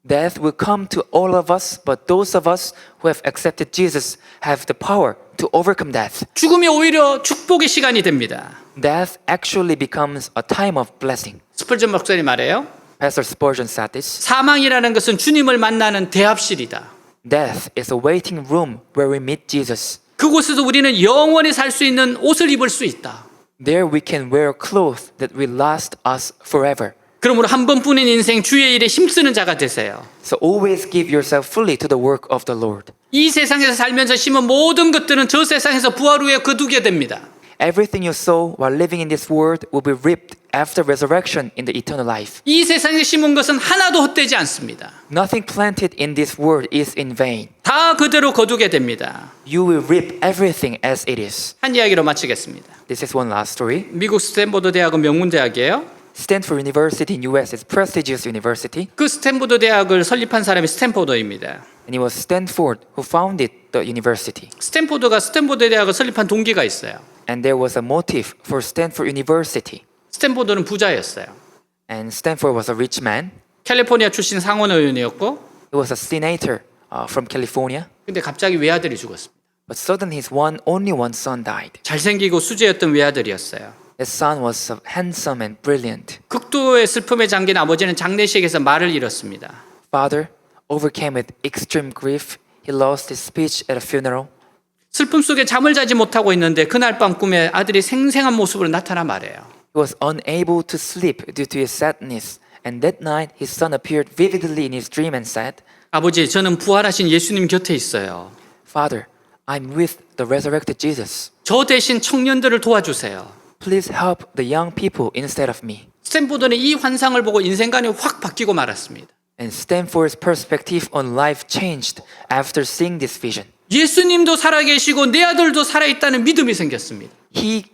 Death will come to all of us, but those of us who have accepted Jesus have the power to overcome death. 죽음이 오히려 축복의 시간이 됩니다. Death actually becomes a time of blessing. 스펄전 목사님 말해요. Pastor Spurgeon said this. 사망이라는 것은 주님을 만나는 대합실이다. Death is a waiting room where we meet Jesus. 그곳에서 우리는 영원히 살 수 있는 옷을 입을 수 있다. There we can wear clothes that will last us forever. 그러므로 한 번뿐인 인생 주의 일에 힘쓰는 자가 되세요. So always give yourself fully to the work of the Lord. 이 세상에서 살면서 심은 모든 것들은 저 세상에서 부활 후에 거두게 됩니다. Everything you sow while living in this world will be reaped after resurrection in the eternal life. 이 세상에 심은 것은 하나도 헛되지 않습니다. Nothing planted in this world is in vain. 다 그대로 거두게 됩니다. You will reap everything as it is. 한 이야기로 마치겠습니다. This is one last story. 미국 스탠포드 대학은 명문 대학이에요. Stanford University in US is prestigious university, 그 스탠포드 대학을 설립한 사람이 스탠포드입니다. and it was Stanford who founded the university. 스탠포드가 스탠포드 대학을 설립한 동기가 있어요. And there was a motive for Stanford University. 스탠포드는 부자였어요. And Stanford was a rich man. 캘리포니아 출신 상원 의원이었고, He was a senator from California. 근데 갑자기 외아들이 죽었습니다. But suddenly his only one son died. 잘생기고 수재였던 외아들이었어요. His son was handsome and brilliant. 극도의 슬픔에 잠긴 아버지는 장례식에서 말을 잃었습니다. Father overcame with extreme grief. He lost his speech at a funeral. 슬픔 속에 잠을 자지 못하고 있는데 그날 밤 꿈에 아들이 생생한 모습으로 나타나 말해요. He was unable to sleep due to his sadness. And that night his son appeared vividly in his dream and said, 아버지, 저는 부활하신 예수님 곁에 있어요. Father, I'm with the resurrected Jesus. 저 대신 청년들을 도와주세요. Please help the young people instead of me. 스탠포드는 이 환상을 보고 인생관이 확 바뀌고 말았습니다. And Stanford's perspective on life changed after seeing this vision. 예수님도 살아계시고 내 아들도 살아있다는 믿음이 생겼습니다. He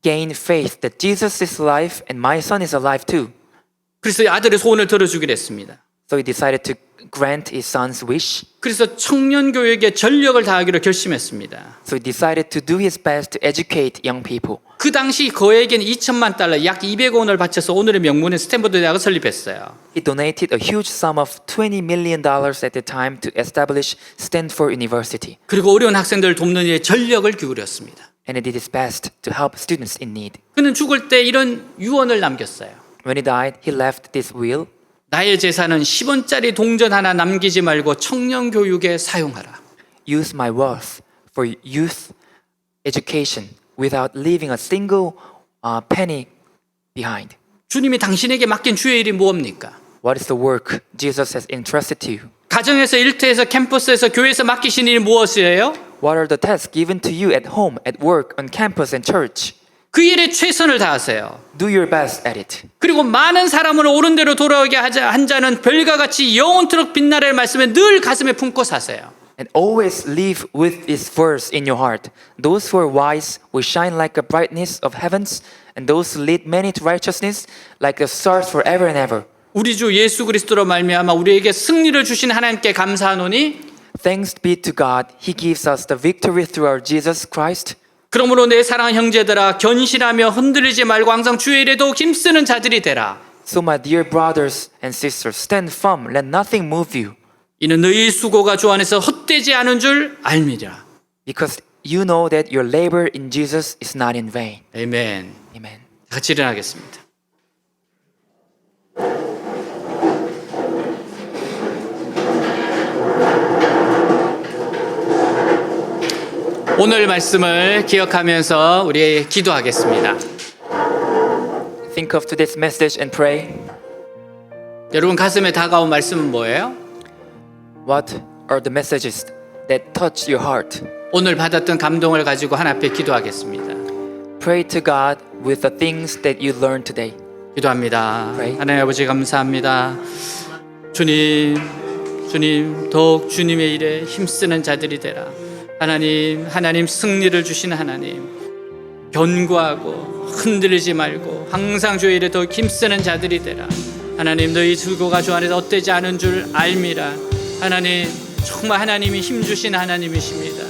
gained faith that Jesus is alive and my son is alive too. 그래서 아들의 소원을 들어주기로 했습니다. So he decided to grant his son's wish. 그래서 청년 교육에 전력을 다하기로 결심했습니다. So he decided to do his best to educate young people. 그 당시 그에게는 2천만 달러, 약 200억 원을 바쳐서 오늘의 명문의 스탠퍼드 대학을 설립했어요. He donated a huge sum of $20 million at the time to establish Stanford University. 그리고 어려운 학생들을 돕는 일에 전력을 기울였습니다. And he did his best to help students in need. 그는 죽을 때 이런 유언을 남겼어요. When he died, he left this will. 나의 재산은 10원짜리 동전 하나 남기지 말고 청년 교육에 사용하라. Use my wealth for youth education without leaving a single penny behind. 주님이 당신에게 맡긴 주의 일이 무엇입니까? What is the work Jesus has entrusted to you? 가정에서, 일터에서, 캠퍼스에서, 교회에서 맡기신 일이 무엇이에요? What are the tasks given to you at home, at work, on campus, and church? 그 일에 최선을 다하세요. Do your best at it. 그리고 많은 사람을 옳은 대로 돌아오게 하자 한 자는 별과 같이 영원토록 빛나리라는 말씀에 늘 가슴에 품고 사세요. And always live with this verse in your heart. Those who are wise will shine like the brightness of heavens, and those who lead many to righteousness like the stars forever and ever. 우리 주 예수 그리스도로 말미암아 우리에게 승리를 주신 하나님께 감사하노니 Thanks be to God, He gives us the victory through our Jesus Christ. 그러므로 내 사랑하는 형제들아 견실하며 흔들리지 말고 항상 주의 일에 더욱 힘쓰는 자들이 되라. So my dear brothers and sisters, stand firm, let nothing move you. 이는 너희 수고가 주 안에서 헛되지 않은 줄 알미라. Because you know that your labor in Jesus is not in vain. 아멘. Amen. 같이 일어나겠습니다. 오늘 말씀을 기억하면서 우리 기도하겠습니다. Think of today's message and pray. 여러분 가슴에 다가온 말씀은 뭐예요? What are the messages that touch your heart? 오늘 받았던 감동을 가지고 하나님 앞에 기도하겠습니다. Pray to God with the things that you learned today. 기도합니다. Pray. 하나님 아버지 감사합니다. 주님 더욱 주님의 일에 힘쓰는 자들이 되라. 하나님 승리를 주시는 하나님, 견고하고 흔들리지 말고 항상 주의 일에 더욱 힘쓰는 자들이 되라. 하나님 너희 수고가 주 안에서 헛되지 않은 줄 알미라. 하나님 정말 하나님이 힘주신 하나님이십니다.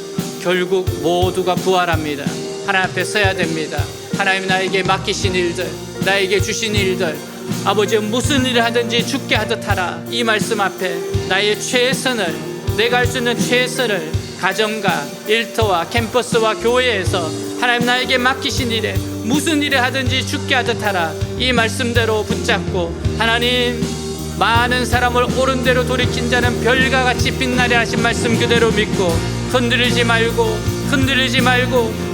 결국 모두가 부활합니다. 하나님 앞에 서야 됩니다. 하나님 나에게 맡기신 일들, 나에게 주신 일들, 아버지 무슨 일을 하든지 죽게 하듯 하라. 이 말씀 앞에 나의 최선을, 내가 할 수 있는 최선을 가정과 일터와 캠퍼스와 교회에서 하나님 나에게 맡기신 일에 무슨 일을 하든지 죽게 하듯 하라. 이 말씀대로 붙잡고 하나님 많은 사람을 옳은 대로 돌이킨 자는 별과 같이 빛나려 하신 말씀 그대로 믿고 흔들리지 말고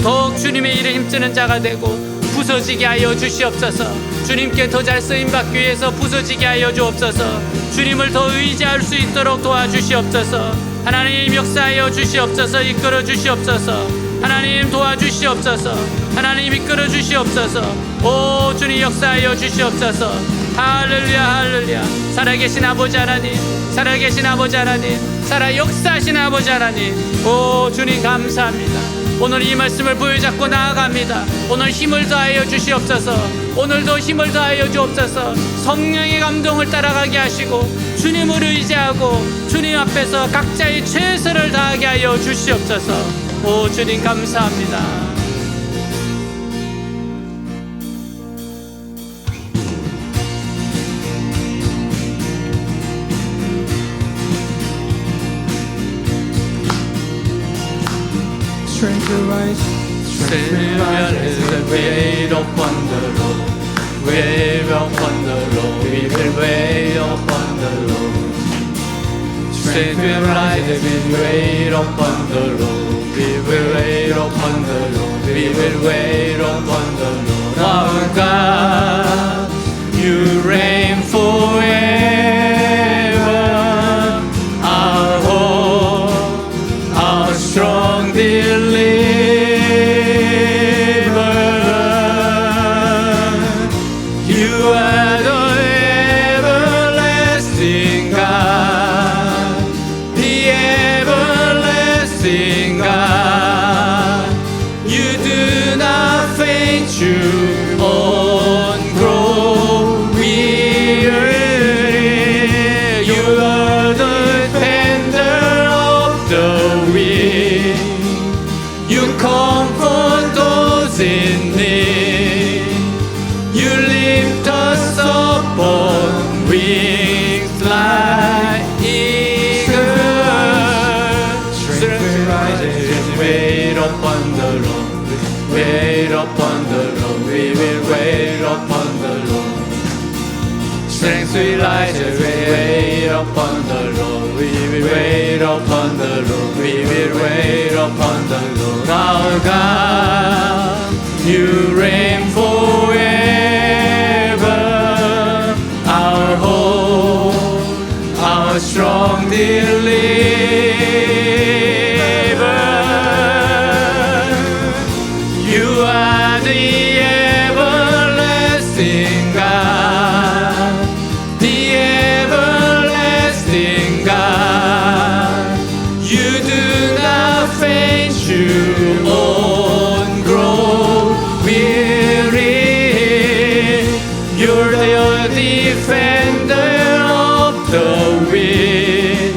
더욱 주님의 일에 힘쓰는 자가 되고 부서지게 하여 주시옵소서. 주님께 더 잘 쓰임받기 위해서 부서지게 하여 주옵소서. 주님을 더 의지할 수 있도록 도와주시옵소서. 하나님 역사하여 주시옵소서. 이끌어 주시옵소서. 하나님 도와주시옵소서. 하나님 이끌어 주시옵소서. 오 주님 역사하여 주시옵소서. 할렐루야. 살아계신 아버지 하나님, 살아 역사하신 아버지 하나님, 오 주님 감사합니다. 오늘 이 말씀을 부여잡고 나아갑니다. 오늘 힘을 더하여 주시옵소서. 오늘도 힘을 더하여 주옵소서. 성령의 감동을 따라가게 하시고 주님을 의지하고 주님 앞에서 각자의 최선을 다하게 하여 주시옵소서. 오 주님 감사합니다. Strength to rise, strength to rise. Wait upon the Lord. Wait upon the Lord. We will wait upon the Lord. Strength will rise. We will wait upon the Lord. We will wait upon the Lord. We will wait upon the Lord. Our God, you reign forever. Our hope, our strong deliverer. You are the everlasting God, the everlasting God. You do not faint, you own glory sweet light, we wait upon the Lord. We will wait upon the Lord. We will wait upon the Lord our God. You reign forever, our hope, our strong deliverer. You are the everlasting God, the everlasting God. You do not faint, you won't grow weary. You're the defender of the weak.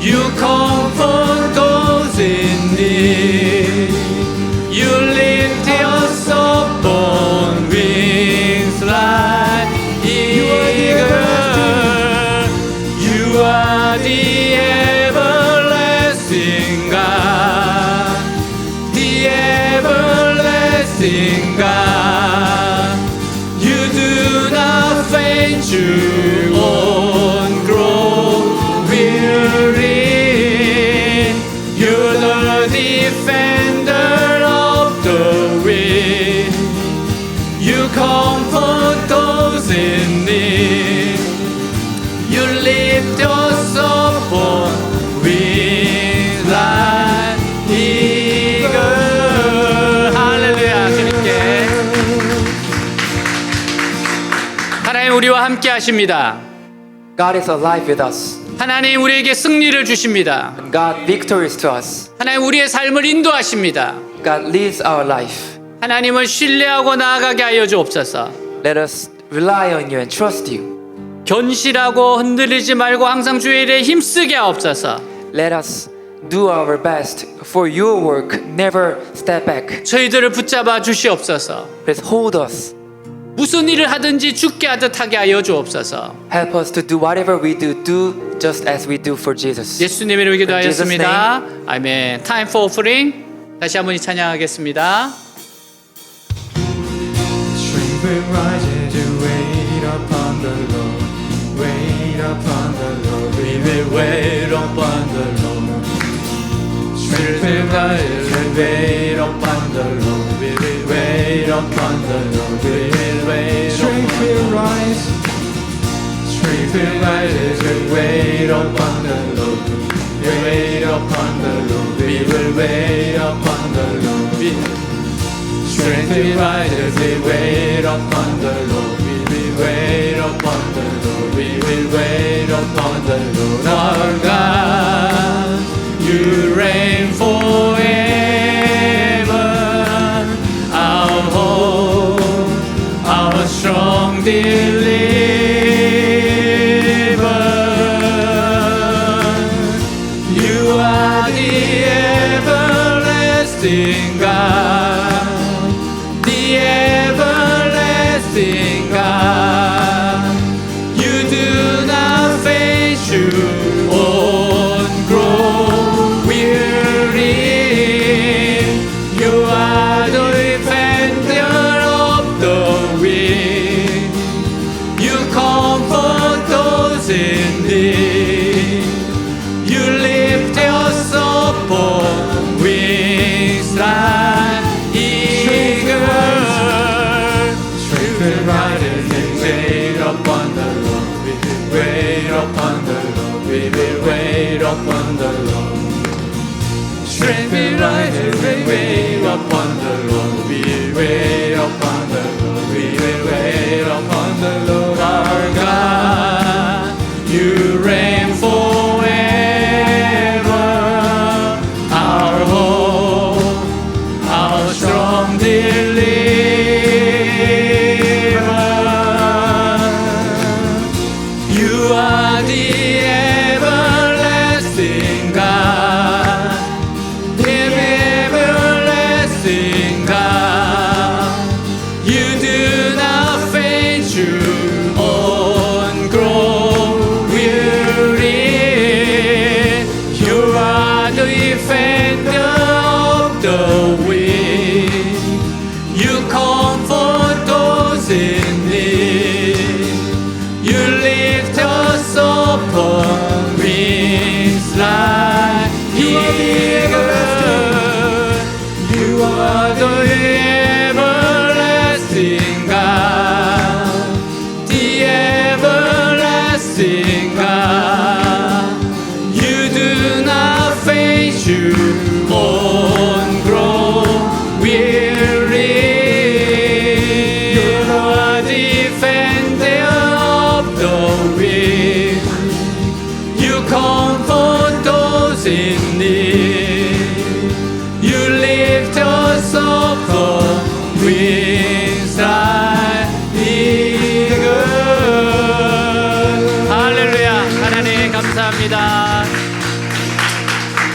You comfort those in need. You lift us up on wings like eagle. You are the everlasting God, the everlasting God. You do not faint, you won't grow weary. You're the defender of the weak. You comfort those in need. You lift us up on wings like eagle. 할렐루야. 주님께 하나님 우리와 함께 하십니다. God is alive with us. 하나님 우리에게 승리를 주십니다. And God victorious to us. 하나님 우리의 삶을 인도하십니다. God leads our life. 하나님을 신뢰하고 나아가게 하여 주옵소서. Let us rely on you and trust you. 견실하고 흔들리지 말고 항상 주의 일에 힘쓰게 하옵소서. Let us do our best for your work. Never step back. 저희들을 붙잡아 주시옵소서. Please hold us. 무슨 일을 하든지 죽게 하듯 하게 하여 주옵소서. Help us to do whatever we do just as we do for Jesus. 예수님의 이름으로 기도하였습니다. 아멘. Time for offering. 다시 한번 이 찬양하겠습니다. Strength will rise as you wait upon the Lord. Wait upon the Lord. We will wait upon the Lord. Strength will rise as you wait upon the Lord. We will wait upon the Lord. We will wait. Strength will rise. Strength will rise as we wait upon the Lord. We wait upon the Lord. We will wait upon the Lord. Strength will rise as we wait upon the Lord. We will wait upon the Lord. We will wait upon the Lord our God. You reign forever, our hope, our strong deliverer. You are the everlasting God, the everlasting God. You do not faint, you won't grow weary. You are the defender of the weak. You comfort those in need. You lift us up on wings like eagle. Strength will rise as we wait upon the Lord. We will wait upon the Lord. We will wait upon the Lord. Strength will rise as we wait upon the Lord. We will wait upon the Lord. We will wait upon the Lord our God. You reign forever, our hope, our strong deliverer. You are the everlasting God, the everlasting God. wings like eagle. You are the everlasting God, the everlasting God. You do not faint, you won't grow weary. You are defender of the weak. You comfort those in need. You lift us up on wings like eagle. 할렐루야. 하나님 감사합니다.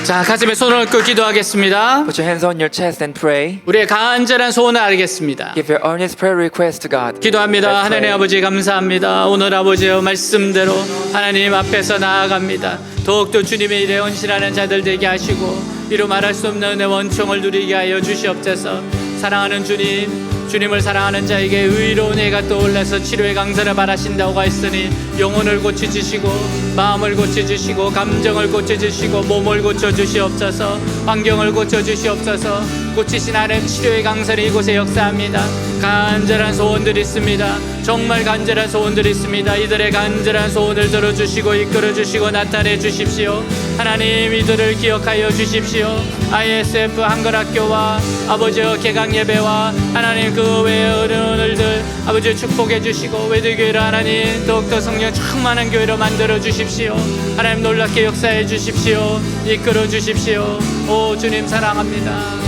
자, 가슴에 손을 얹고 기도하겠습니다. Put your hands on your chest and pray. 우리의 간절한 소원을 알겠습니다. Give your earnest prayer request to God. 기도합니다. Let's 하나님 pray. 아버지 감사합니다. 오늘 아버지의 말씀대로 하나님 앞에서 나아갑니다. 더욱더 주님의 일에 헌신하는 자들 되게 하시고 이루 말할 수 없는 은혜 원총을 누리게 하여 주시옵소서. 사랑하는 주님, 주님을 사랑하는 자에게 의로운 해가 떠올라서 치료의 강선을 바라신다고 했으니 영혼을 고쳐주시고 마음을 고쳐주시고 감정을 고쳐주시고 몸을 고쳐주시옵소서. 환경을 고쳐주시옵소서. 고치신 하나님 치료의 강선이 이곳에 역사합니다. 간절한 소원들이 있습니다. 정말 간절한 소원들이 있습니다. 이들의 간절한 소원을 들어주시고 이끌어주시고 나타내 주십시오. 하나님 이들을 기억하여 주십시오. ISF 한글학교와 아버지의 개강 예배와 하나님 그 외의 어른들들 아버지 축복해 주시고 외대교회를 하나님 더욱더 성령 충만한 교회로 만들어 주십시오. 하나님 놀랍게 역사해 주십시오. 이끌어 주십시오. 오 주님 사랑합니다.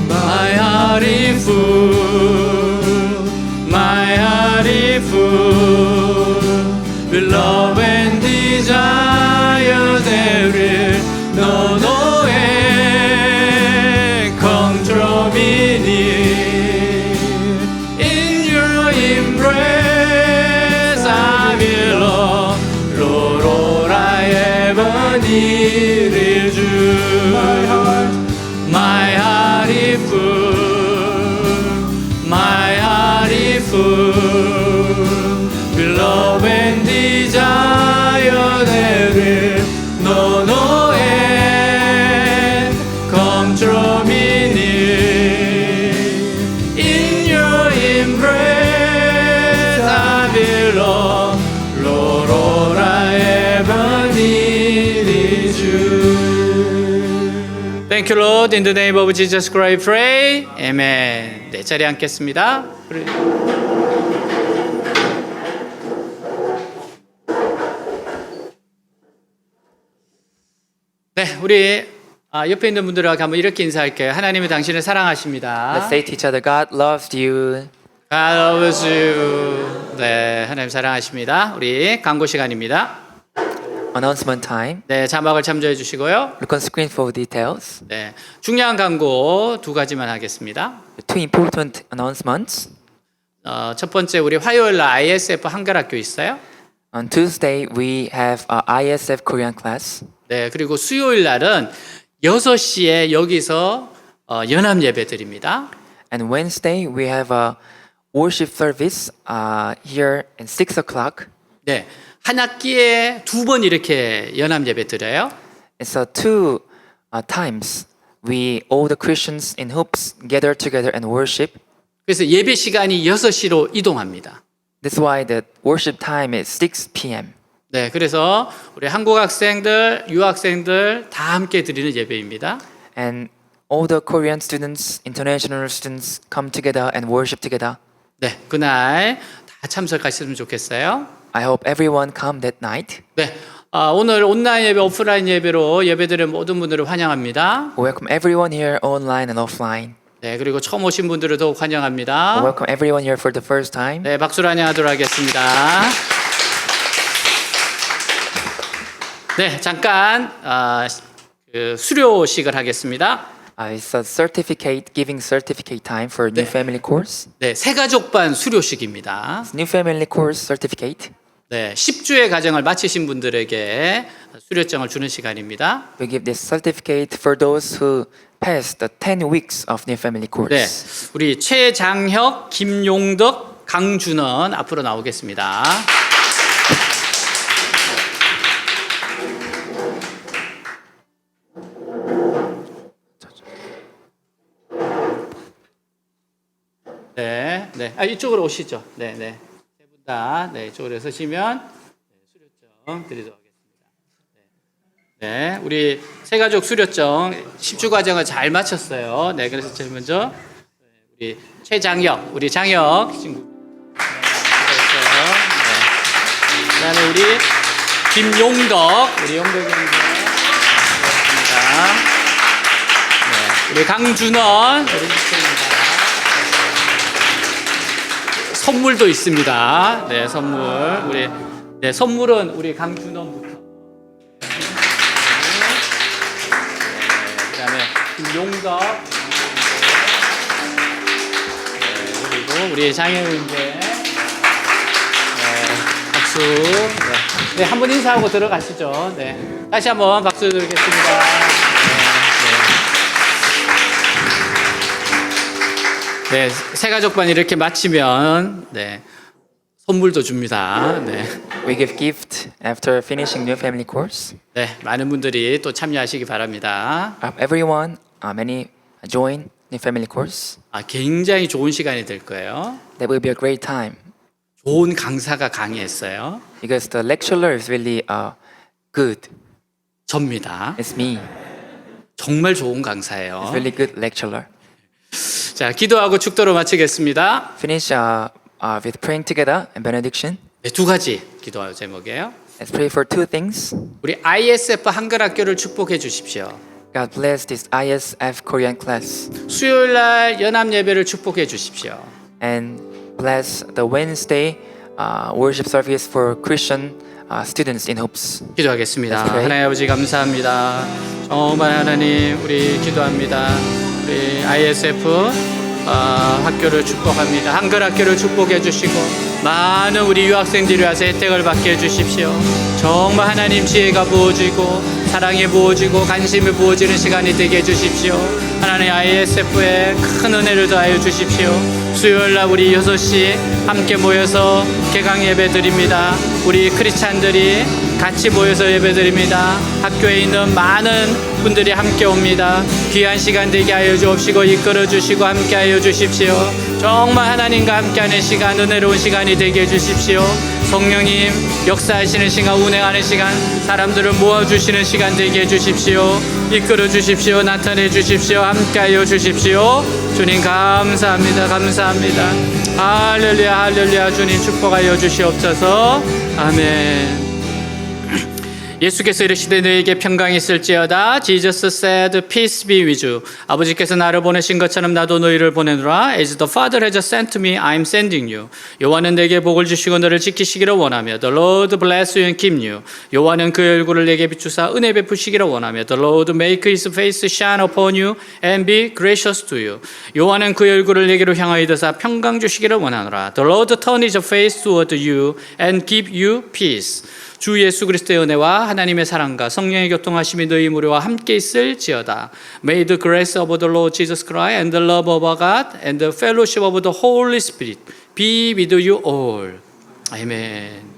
My heart is full, my heart is full with love and desire. There is no end. Come draw me near. In your embrace I belong. Lord, all I ever need is you. My heart is full, my heart is full with love and desire. There is no end. Come draw me near. In your embrace I belong. Lord, all I ever need is you. Thank you, Lord. In the name of Jesus Christ, pray. Amen. 네, 자리에 앉겠습니다. 네, 우리 옆에 있는 분들하고 한번 이렇게 인사할게요. 하나님이 당신을 사랑하십니다. Let's say to each other, God loves you. God loves you. 네, 하나님 사랑하십니다. 우리 광고 시간입니다. Announcement time. 네, 자막을 참조해 주시고요. Look on screen for details. 네, 중요한 광고 두 가지만 하겠습니다. Two important announcements. 첫 번째 우리 화요일 날 ISF 한글학교 있어요. On Tuesday, we have a ISF Korean class. 네, 그리고 수요일 날은 6시에 여기서 연합 예배 드립니다. And Wednesday, we have a worship service here at 6 o'clock. 네, 한 학기에 2번 이렇게 연합 예배 드려요. And so two times, we all the Christians in hoops gather together and worship. 그래서 예배 시간이 6시로 이동합니다. That's why the worship time is 6 p.m. 네, 그래서 우리 한국 학생들, 유학생들 다 함께 드리는 예배입니다. And all the Korean students, international students come together and worship together. 네, 그날 다 참석하시면 좋겠어요. I hope everyone come that night. 네, 오늘 온라인 예배, 오프라인 예배로 예배드리는 모든 분들을 환영합니다. Welcome everyone here online and offline. 네, 그리고 처음 오신 분들을 더욱 환영합니다. Welcome everyone here for the first time. 네, 박수로 환영하도록 하겠습니다. 네, 잠깐 그 수료식을 하겠습니다. It's a giving certificate time for new family course. 네, 새가족반 수료식입니다. New family course certificate. 네, 10주의 가정을 마치신 분들에게 수료증을 주는 시간입니다. We give this certificate for those who passed the 10 weeks of new family course. 네, 우리 최장혁, 김용덕, 강준원 앞으로 나오겠습니다. 네. 이쪽으로 오시죠. 네, 네. 세 분 다, 네, 이쪽으로 서시면 수료증 드리도록 하겠습니다. 네, 우리 세 가족 수료증 10주 과정을 잘 마쳤어요. 네, 그래서 제일 먼저 우리 최장혁, 우리 장혁 친구. 네, 네. 그다음에 우리 김용덕, 우리 용덕 형님. 고맙습니다. 네, 우리 강준원, 우리 친구입니다. 선물도 있습니다. 네, 선물. 우리 네, 선물은 우리 강준원부터. 네, 그다음에 김용덕. 네, 그리고 우리 장혜은재. 네, 박수. 네, 네, 한번 인사하고 들어가시죠. 네, 다시 한번 박수 드리겠습니다. 네, 새 가족반 이렇게 마치면 네, 선물도 줍니다. 네, We give gift after finishing new family course. 네, 많은 분들이 또 참여하시기 바랍니다. Everyone, many join new family course. 굉장히 좋은 시간이 될 거예요. That will be a great time 좋은 강사가 강의했어요. because the lecturer is really good. 접니다. It's me. 정말 좋은 It's 강사예요. really good lecturer. 자, 기도하고 축도로 마치겠습니다. Finish with praying together and benediction. 네, 두 가지 기도 제목이에요. Let's pray for two things. 우리 ISF 한글 학교를 축복해 주십시오. God bless this ISF Korean class 수요일 날 연합 예배를 축복해 주십시오. and bless the Wednesday worship service for Christian students in Hopes. 기도하겠습니다. Let's pray. 하나님 아버지 감사합니다. 정말 하나님 우리 기도합니다. 우리 ISF 학교를 축복합니다. 한글 학교를 축복해 주시고 많은 우리 유학생들이 와서 혜택을 받게 해주십시오. 정말 하나님 지혜가 부어지고 사랑이 부어지고 관심이 부어지는 시간이 되게 해주십시오. 하나님 ISF에 큰 은혜를 더하여 주십시오. 수요일날 우리 6시 함께 모여서 개강 예배 드립니다. 우리 크리스찬들이 같이 모여서 예배 드립니다. 학교에 있는 많은 분들이 함께 옵니다. 귀한 시간 되게 하여 주옵시고 이끌어 주시고 함께 하여 주십시오. 정말 하나님과 함께하는 시간, 은혜로운 시간이 되게 해주십시오. 성령님 역사하시는 시간, 운행하는 시간, 사람들을 모아주시는 시간 되게 해주십시오. 이끌어 주십시오. 나타내 주십시오. 함께하여 주십시오. 주님 감사합니다. 감사합니다. 할렐루야 할렐루야. 주님 축복하여 주시옵소서. 아멘. 예수께서 이르시되 너에게 평강이 있을지어다. Jesus said, peace be with you. 아버지께서 나를 보내신 것처럼 나도 너희를 보내노라. As the Father has sent me, I am sending you. 여호와는 내게 복을 주시고 너를 지키시기를 원하며 The Lord bless you and keep you. 여호와는 그의 얼굴을 내게 비추사 은혜 베푸시기를 원하며 The Lord make his face shine upon you and be gracious to you. 여호와는 그의 얼굴을 내게로 향하여 드사 평강 주시기를 원하노라. The Lord turn his face toward you and give you peace. 주 예수 그리스도의 은혜와 하나님의 사랑과 성령의 교통하심이 너희 무리와 함께 있을지어다. May the grace of the Lord Jesus Christ and the love of our God and the fellowship of the Holy Spirit be with you all. 아멘.